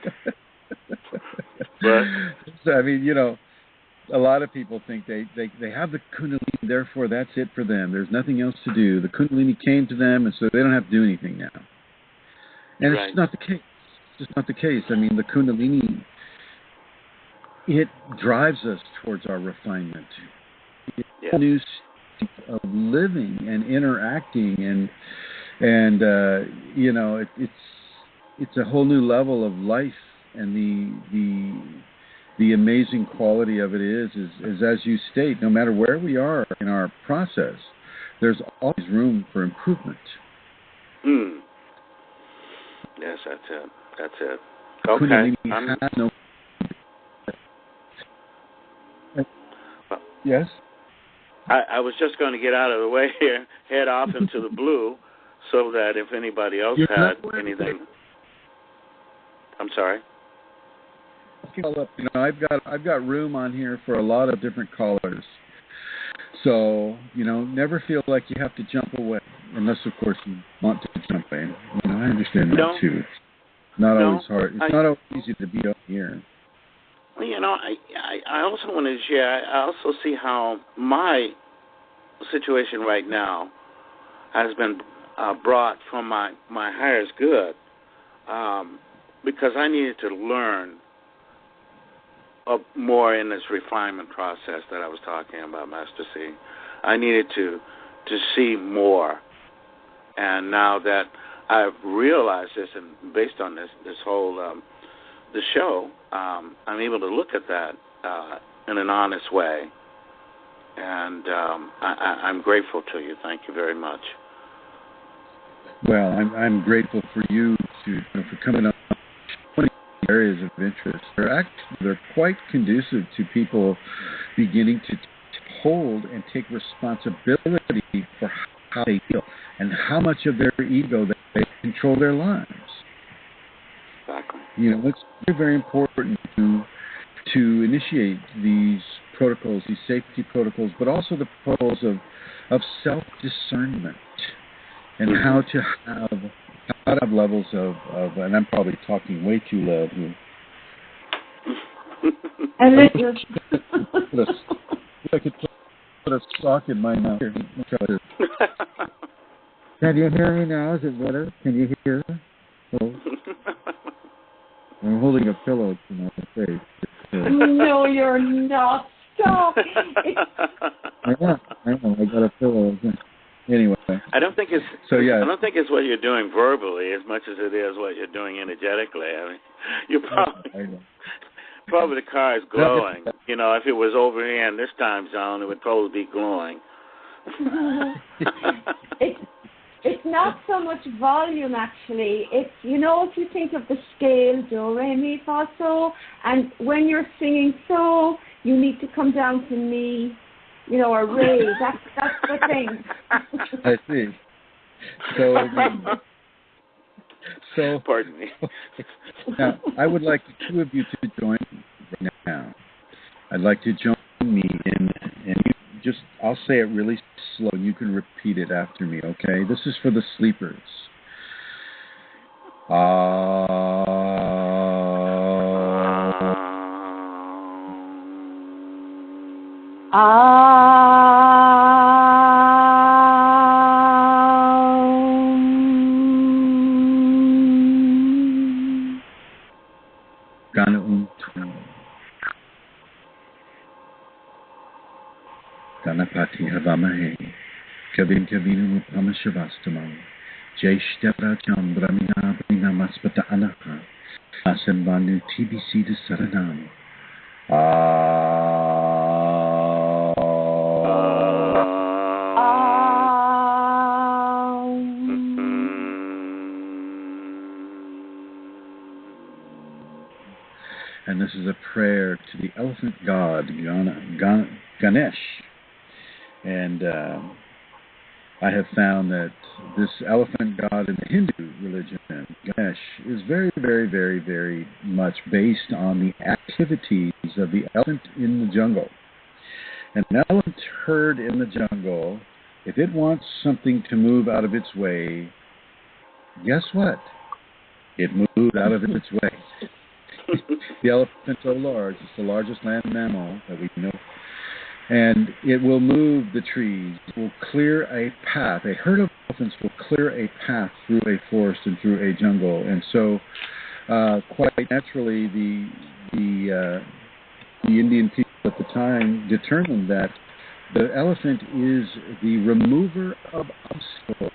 So, I mean, you know, a lot of people think they have the Kundalini, therefore that's it for them. There's nothing else to do. The Kundalini came to them, and so they don't have to do anything now. And It's not the case. It's just not the case. I mean, the Kundalini, it drives us towards our refinement. It's a new state of living and interacting, and you know, it's a whole new level of life, and the amazing quality of it is as you state, no matter where we are in our process, there's always room for improvement. Yes, that's it. Okay. Yes? I was just going to get out of the way here, head off into the blue, so that if anybody else had anything... I'm sorry? You know, I've got room on here for a lot of different callers. So, you know, never feel like you have to jump away, unless, of course, you want to jump away. You know, I understand that, too. It's not always hard. It's not always easy to be up here. Well, you know, I also wanted to share, I also see how my situation right now has been brought from my highest good, because I needed to learn more in this refinement process that I was talking about, Master C. I needed to see more, and now that I've realized this, and based on this whole the show, I'm able to look at that in an honest way, and I'm grateful to you. Thank you very much. Well, I'm grateful for you for coming up with areas of interest. They're quite conducive to people beginning to hold and take responsibility for how they feel and how much of their ego they control their lives. Exactly. You know, it's very, very important to initiate these protocols, these safety protocols, but also the protocols of self-discernment and how to have levels of, and I'm probably talking way too loud here. I could put a sock in my mouth. Can you hear me now? Is it better? Can you hear? Oh. I'm holding a pillow to my face. No, you're not. Stop. I know. I got a pillow. Anyway. I don't think it's so. Yeah, I don't think it's what you're doing verbally as much as it is what you're doing energetically. I mean, you're probably the car is glowing. You know, if it was over here in this time zone, it would probably be glowing. It's not so much volume, actually. It's, you know, if you think of the scale, do, re, mi, fa, so, and when you're singing so, you need to come down to mi, you know, or re. That's the thing. I see. So, pardon me. Now, I would like the two of you to join right now. I'd like to join me in, and you just, I'll say it really slow, and you can repeat it after me, okay? This is for the sleepers. Gana Ganapati Havamahe, Kavin Kavinu Pamashavastamam, Jaishtara Chandramina Maspata Anaha, Asambanu TBC de Saranam. And this is a prayer to the elephant god, Ganesh. And I have found that this elephant god in the Hindu religion, Ganesh, is very, very, very, very much based on the activities of the elephant in the jungle. An elephant herd in the jungle, if it wants something to move out of its way, guess what? It moves out of its way. The elephant's so large, it's the largest land mammal that we know. And it will move the trees, it will clear a path. A herd of elephants will clear a path through a forest and through a jungle. And so, quite naturally, the Indian people at the time determined that the elephant is the remover of obstacles.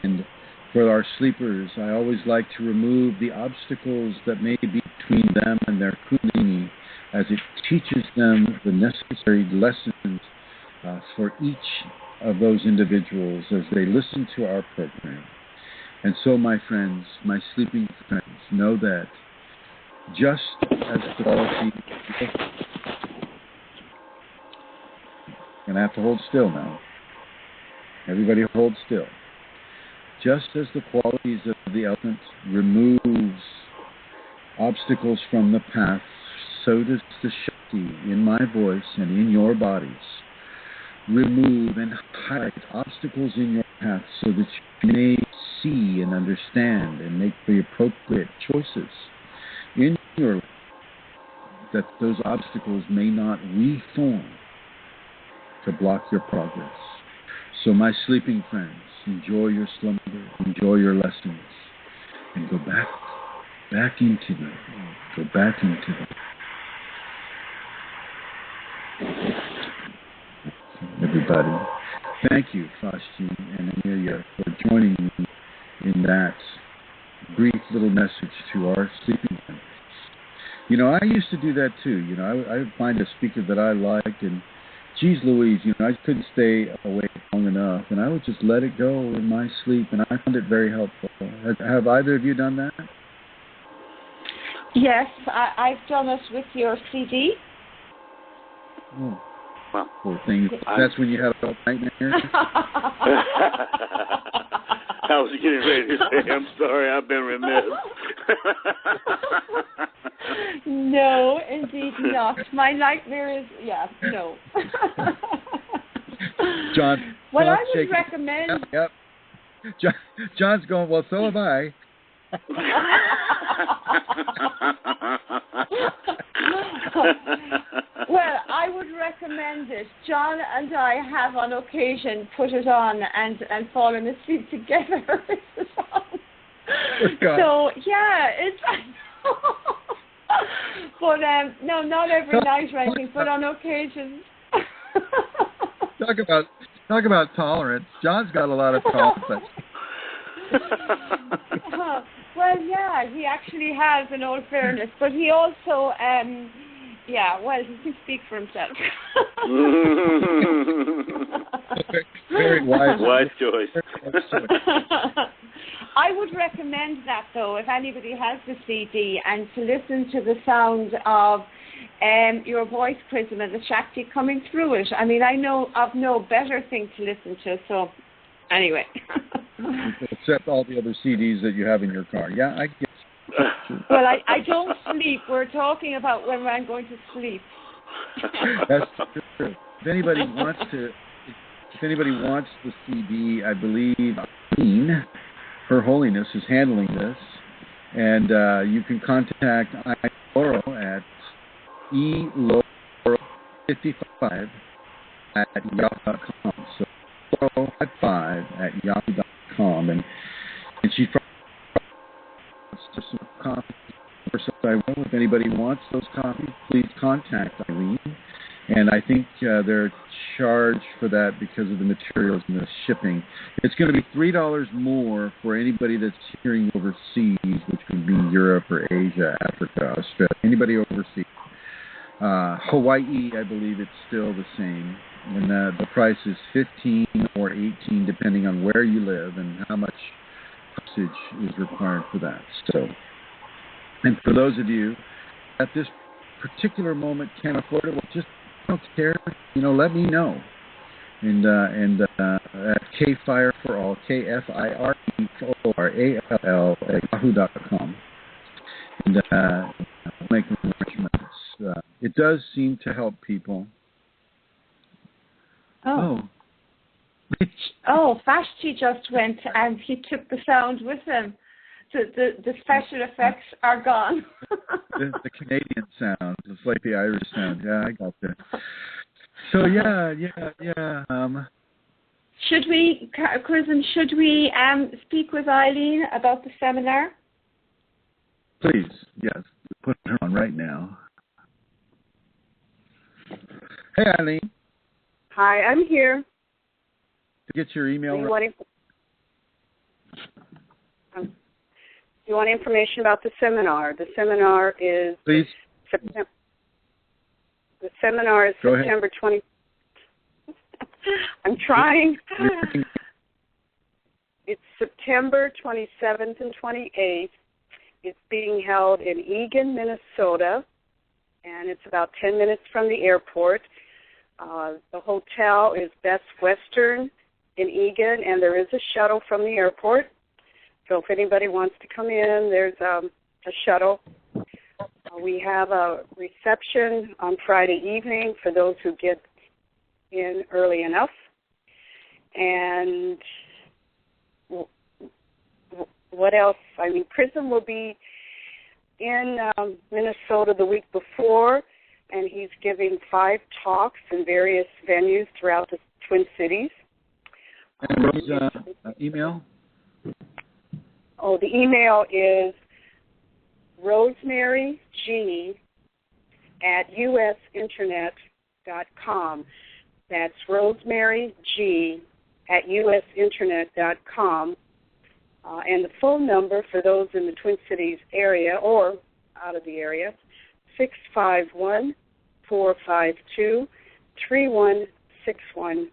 And for our sleepers, I always like to remove the obstacles that may be between them and their Kundalini, as it teaches them the necessary lessons for each of those individuals as they listen to our program. And so, my friends, my sleeping friends, know that just as the quality... I'm going to have to hold still now. Everybody hold still. Just as the qualities of the elephant removes obstacles from the path, so does the Shakti in my voice and in your bodies remove and hide obstacles in your path so that you may see and understand and make the appropriate choices in your life, that those obstacles may not reform to block your progress. So my sleeping friends, enjoy your slumber, enjoy your lessons, and go back into them. Go back into them. Everybody, thank you, Fausti and Amelia, for joining me in that brief little message to our sleeping friends. You know, I used to do that too. You know, I would find a speaker that I liked, and geez Louise, you know, I couldn't stay awake long enough, and I would just let it go in my sleep, and I found it very helpful. Have either of you done that? Yes, I've done it with your CD. Oh, well, poor thing. That's when you had a nightmare? I was getting ready to say, I'm sorry, I've been remiss. No, indeed not. My nightmare is, no. John. What I would recommend... Yep. John's going, well, so have I. Well, I would recommend it. John and I have on occasion put it on and fallen asleep together with the song. So, yeah, it's... But, no, not every night, right? But on occasions. Talk about tolerance. John's got a lot of tolerance. Well, yeah, he actually has, in all fairness, but he also, he can speak for himself. Very wise. Wise choice. I would recommend that, though, if anybody has the CD, and to listen to the sound of your voice, Chrism, and the Shakti coming through it. I mean, I know of no better thing to listen to, so anyway. Except all the other CDs that you have in your car. Yeah, I guess. Well, I don't sleep. We're talking about when I'm going to sleep. That's true. If anybody wants the CD, I believe Eileen, Her Holiness, is handling this, and you can contact Laurel at eloro55 at yahoo.com. So Laurel55 at yahoo.com, and she's just some copies. If anybody wants those copies, please contact Eileen. And I think they're charged for that because of the materials and the shipping. It's going to be $3 more for anybody that's hearing overseas, which would be Europe or Asia, Africa, Australia, anybody overseas. Hawaii, I believe it's still the same. And the price is $15 or $18, depending on where you live and how much postage is required for that. So, and for those of you at this particular moment can't afford it, well, just don't care. Let me know. And at KFire for All, KFIREFORALL at yahoo.com. And make arrangements. It does seem to help people. Oh, Vashti just went and he took the sound with him. The special effects are gone. the Canadian sound. It's like the Irish sound. Yeah, I got that. So, yeah. Chrism, should we speak with Eileen about the seminar? Please, yes. Put her on right now. Hey, Eileen. Hi, I'm here. To get your email. You want information about the seminar? The seminar is September 20. I'm trying. It's September 27th and 28th. It's being held in Eagan, Minnesota, and it's about 10 minutes from the airport. The hotel is Best Western in Eagan, and there is a shuttle from the airport. So if anybody wants to come in, there's a shuttle. We have a reception on Friday evening for those who get in early enough. And what else? I mean, Chrism will be in Minnesota the week before, and he's giving 5 talks in various venues throughout the Twin Cities. And what's email? Oh, the email is rosemaryg@usinternet.com. That's rosemaryg@usinternet.com. And the phone number for those in the Twin Cities area or out of the area, 651-452-3161.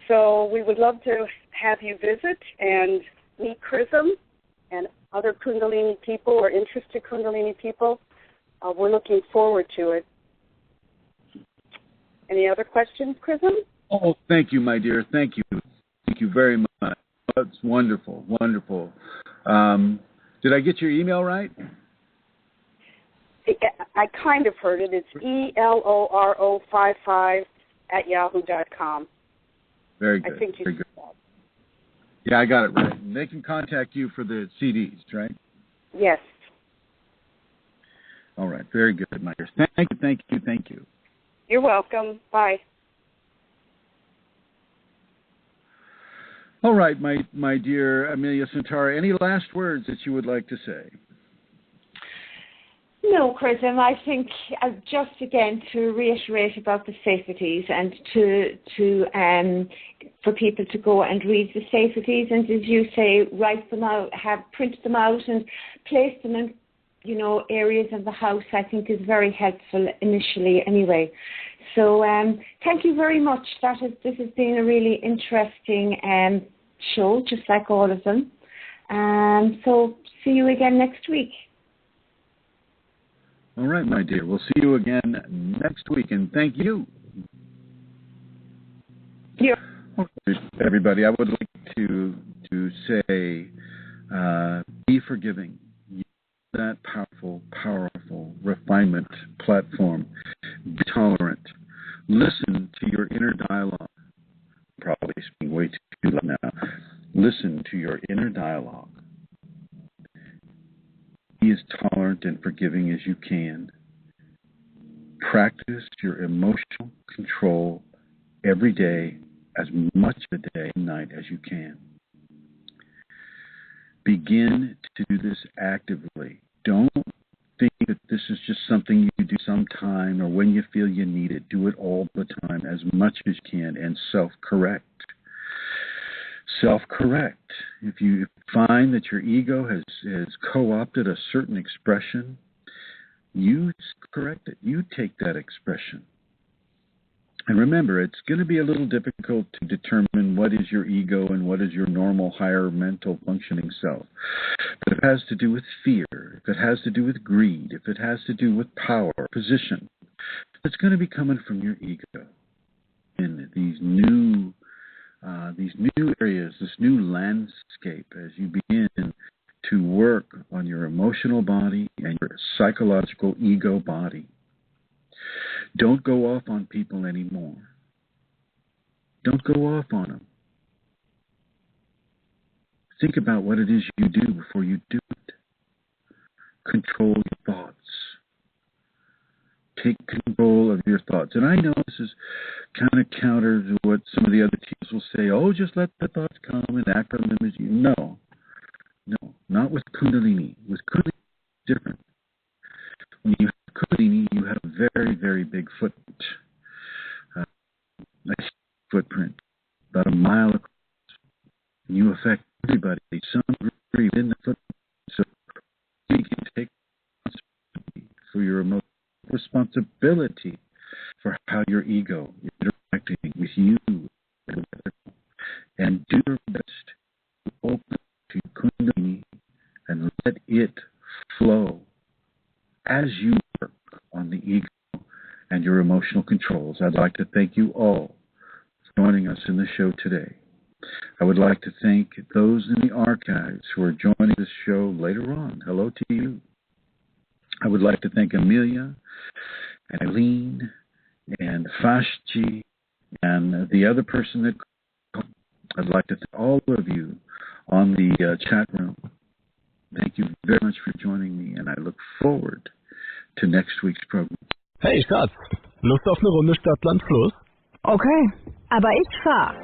So we would love to have you visit and meet Chrism and other Kundalini people or interested Kundalini people. We're looking forward to it. Any other questions, Chrism? Oh, thank you, my dear. Thank you. Thank you very much. That's wonderful, wonderful. Did I get your email right? I kind of heard it. It's eloro55@yahoo.com. Very good. I think you very good. Yeah, I got it right. And they can contact you for the CDs, right? Yes. All right. Very good, my dear. Thank you. You're welcome. Bye. All right, my dear Amelia Santara, any last words that you would like to say? No, Chrism, I think just again to reiterate about the safeties and for people to go and read the safeties and, as you say, write them out, print them out and place them in, areas of the house, I think is very helpful initially anyway. So thank you very much. This has been a really interesting show, just like all of them. So see you again next week. All right, my dear. We'll see you again next week, and thank you. Yeah. Everybody, I would like to say, be forgiving. Use that powerful refinement platform. Be tolerant. Listen to your inner dialogue. Probably speaking way too loud now. Listen to your inner dialogue. Be as tolerant and forgiving as you can. Practice your emotional control every day, as much of the day and night as you can. Begin to do this actively. Don't think that this is just something you do sometime or when you feel you need it. Do it all the time, as much as you can, and self-correct. Self-correct. If you find that your ego has co-opted a certain expression, you correct it. You take that expression. And remember, it's going to be a little difficult to determine what is your ego and what is your normal, higher mental functioning self. But if it has to do with fear, if it has to do with greed, if it has to do with power, position, it's going to be coming from your ego. In these new areas, this new landscape, as you begin to work on your emotional body and your psychological ego body. Don't go off on people anymore. Don't go off on them. Think about what it is you do before you do it. Control your thoughts. Take control of your thoughts. And I know this is kind of counter to what some of the other teachers will say, oh, just let the thoughts come and act on them as you. No, not with Kundalini. With Kundalini, it's different. When you have Kundalini, you have a very, very big footprint. A footprint, about a mile across. And you affect everybody, some degree within the footprint. So you can take responsibility for your emotional responsibility for how your ego is interacting with you, and do your best to open to Kundalini and let it flow as you work on the ego and your emotional controls. I'd like to thank you all for joining us in the show today. I would like to thank those in the archives who are joining this show later on. Hello to you. I would like to thank Amelia and Eileen and Fashji and the other person that called. I'd like to thank all of you on the chat room. Thank you very much for joining me, and I look forward to next week's program. Hey Schatz, Lust auf eine Runde Stadt-Land Fluss? Okay, aber ich fahr.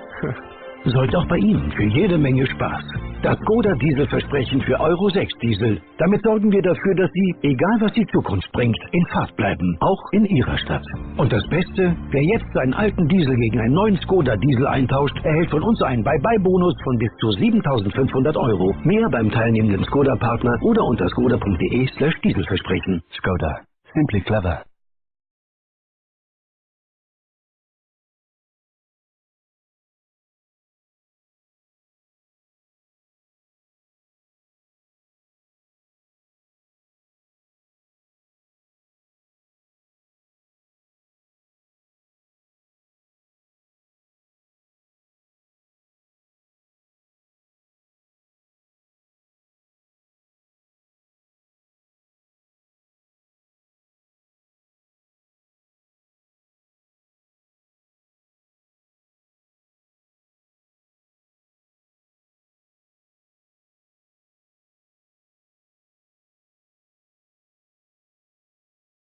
Sollte auch bei Ihnen für jede Menge Spaß. Das Skoda Dieselversprechen für Euro 6 Diesel. Damit sorgen wir dafür, dass Sie, egal was die Zukunft bringt, in Fahrt bleiben. Auch in Ihrer Stadt. Und das Beste, wer jetzt seinen alten Diesel gegen einen neuen Skoda Diesel eintauscht, erhält von uns einen Bye-Bye-Bonus von bis zu 7.500 Euro. Mehr beim teilnehmenden Skoda-Partner oder unter skoda.de/Dieselversprechen. Skoda. Simply clever.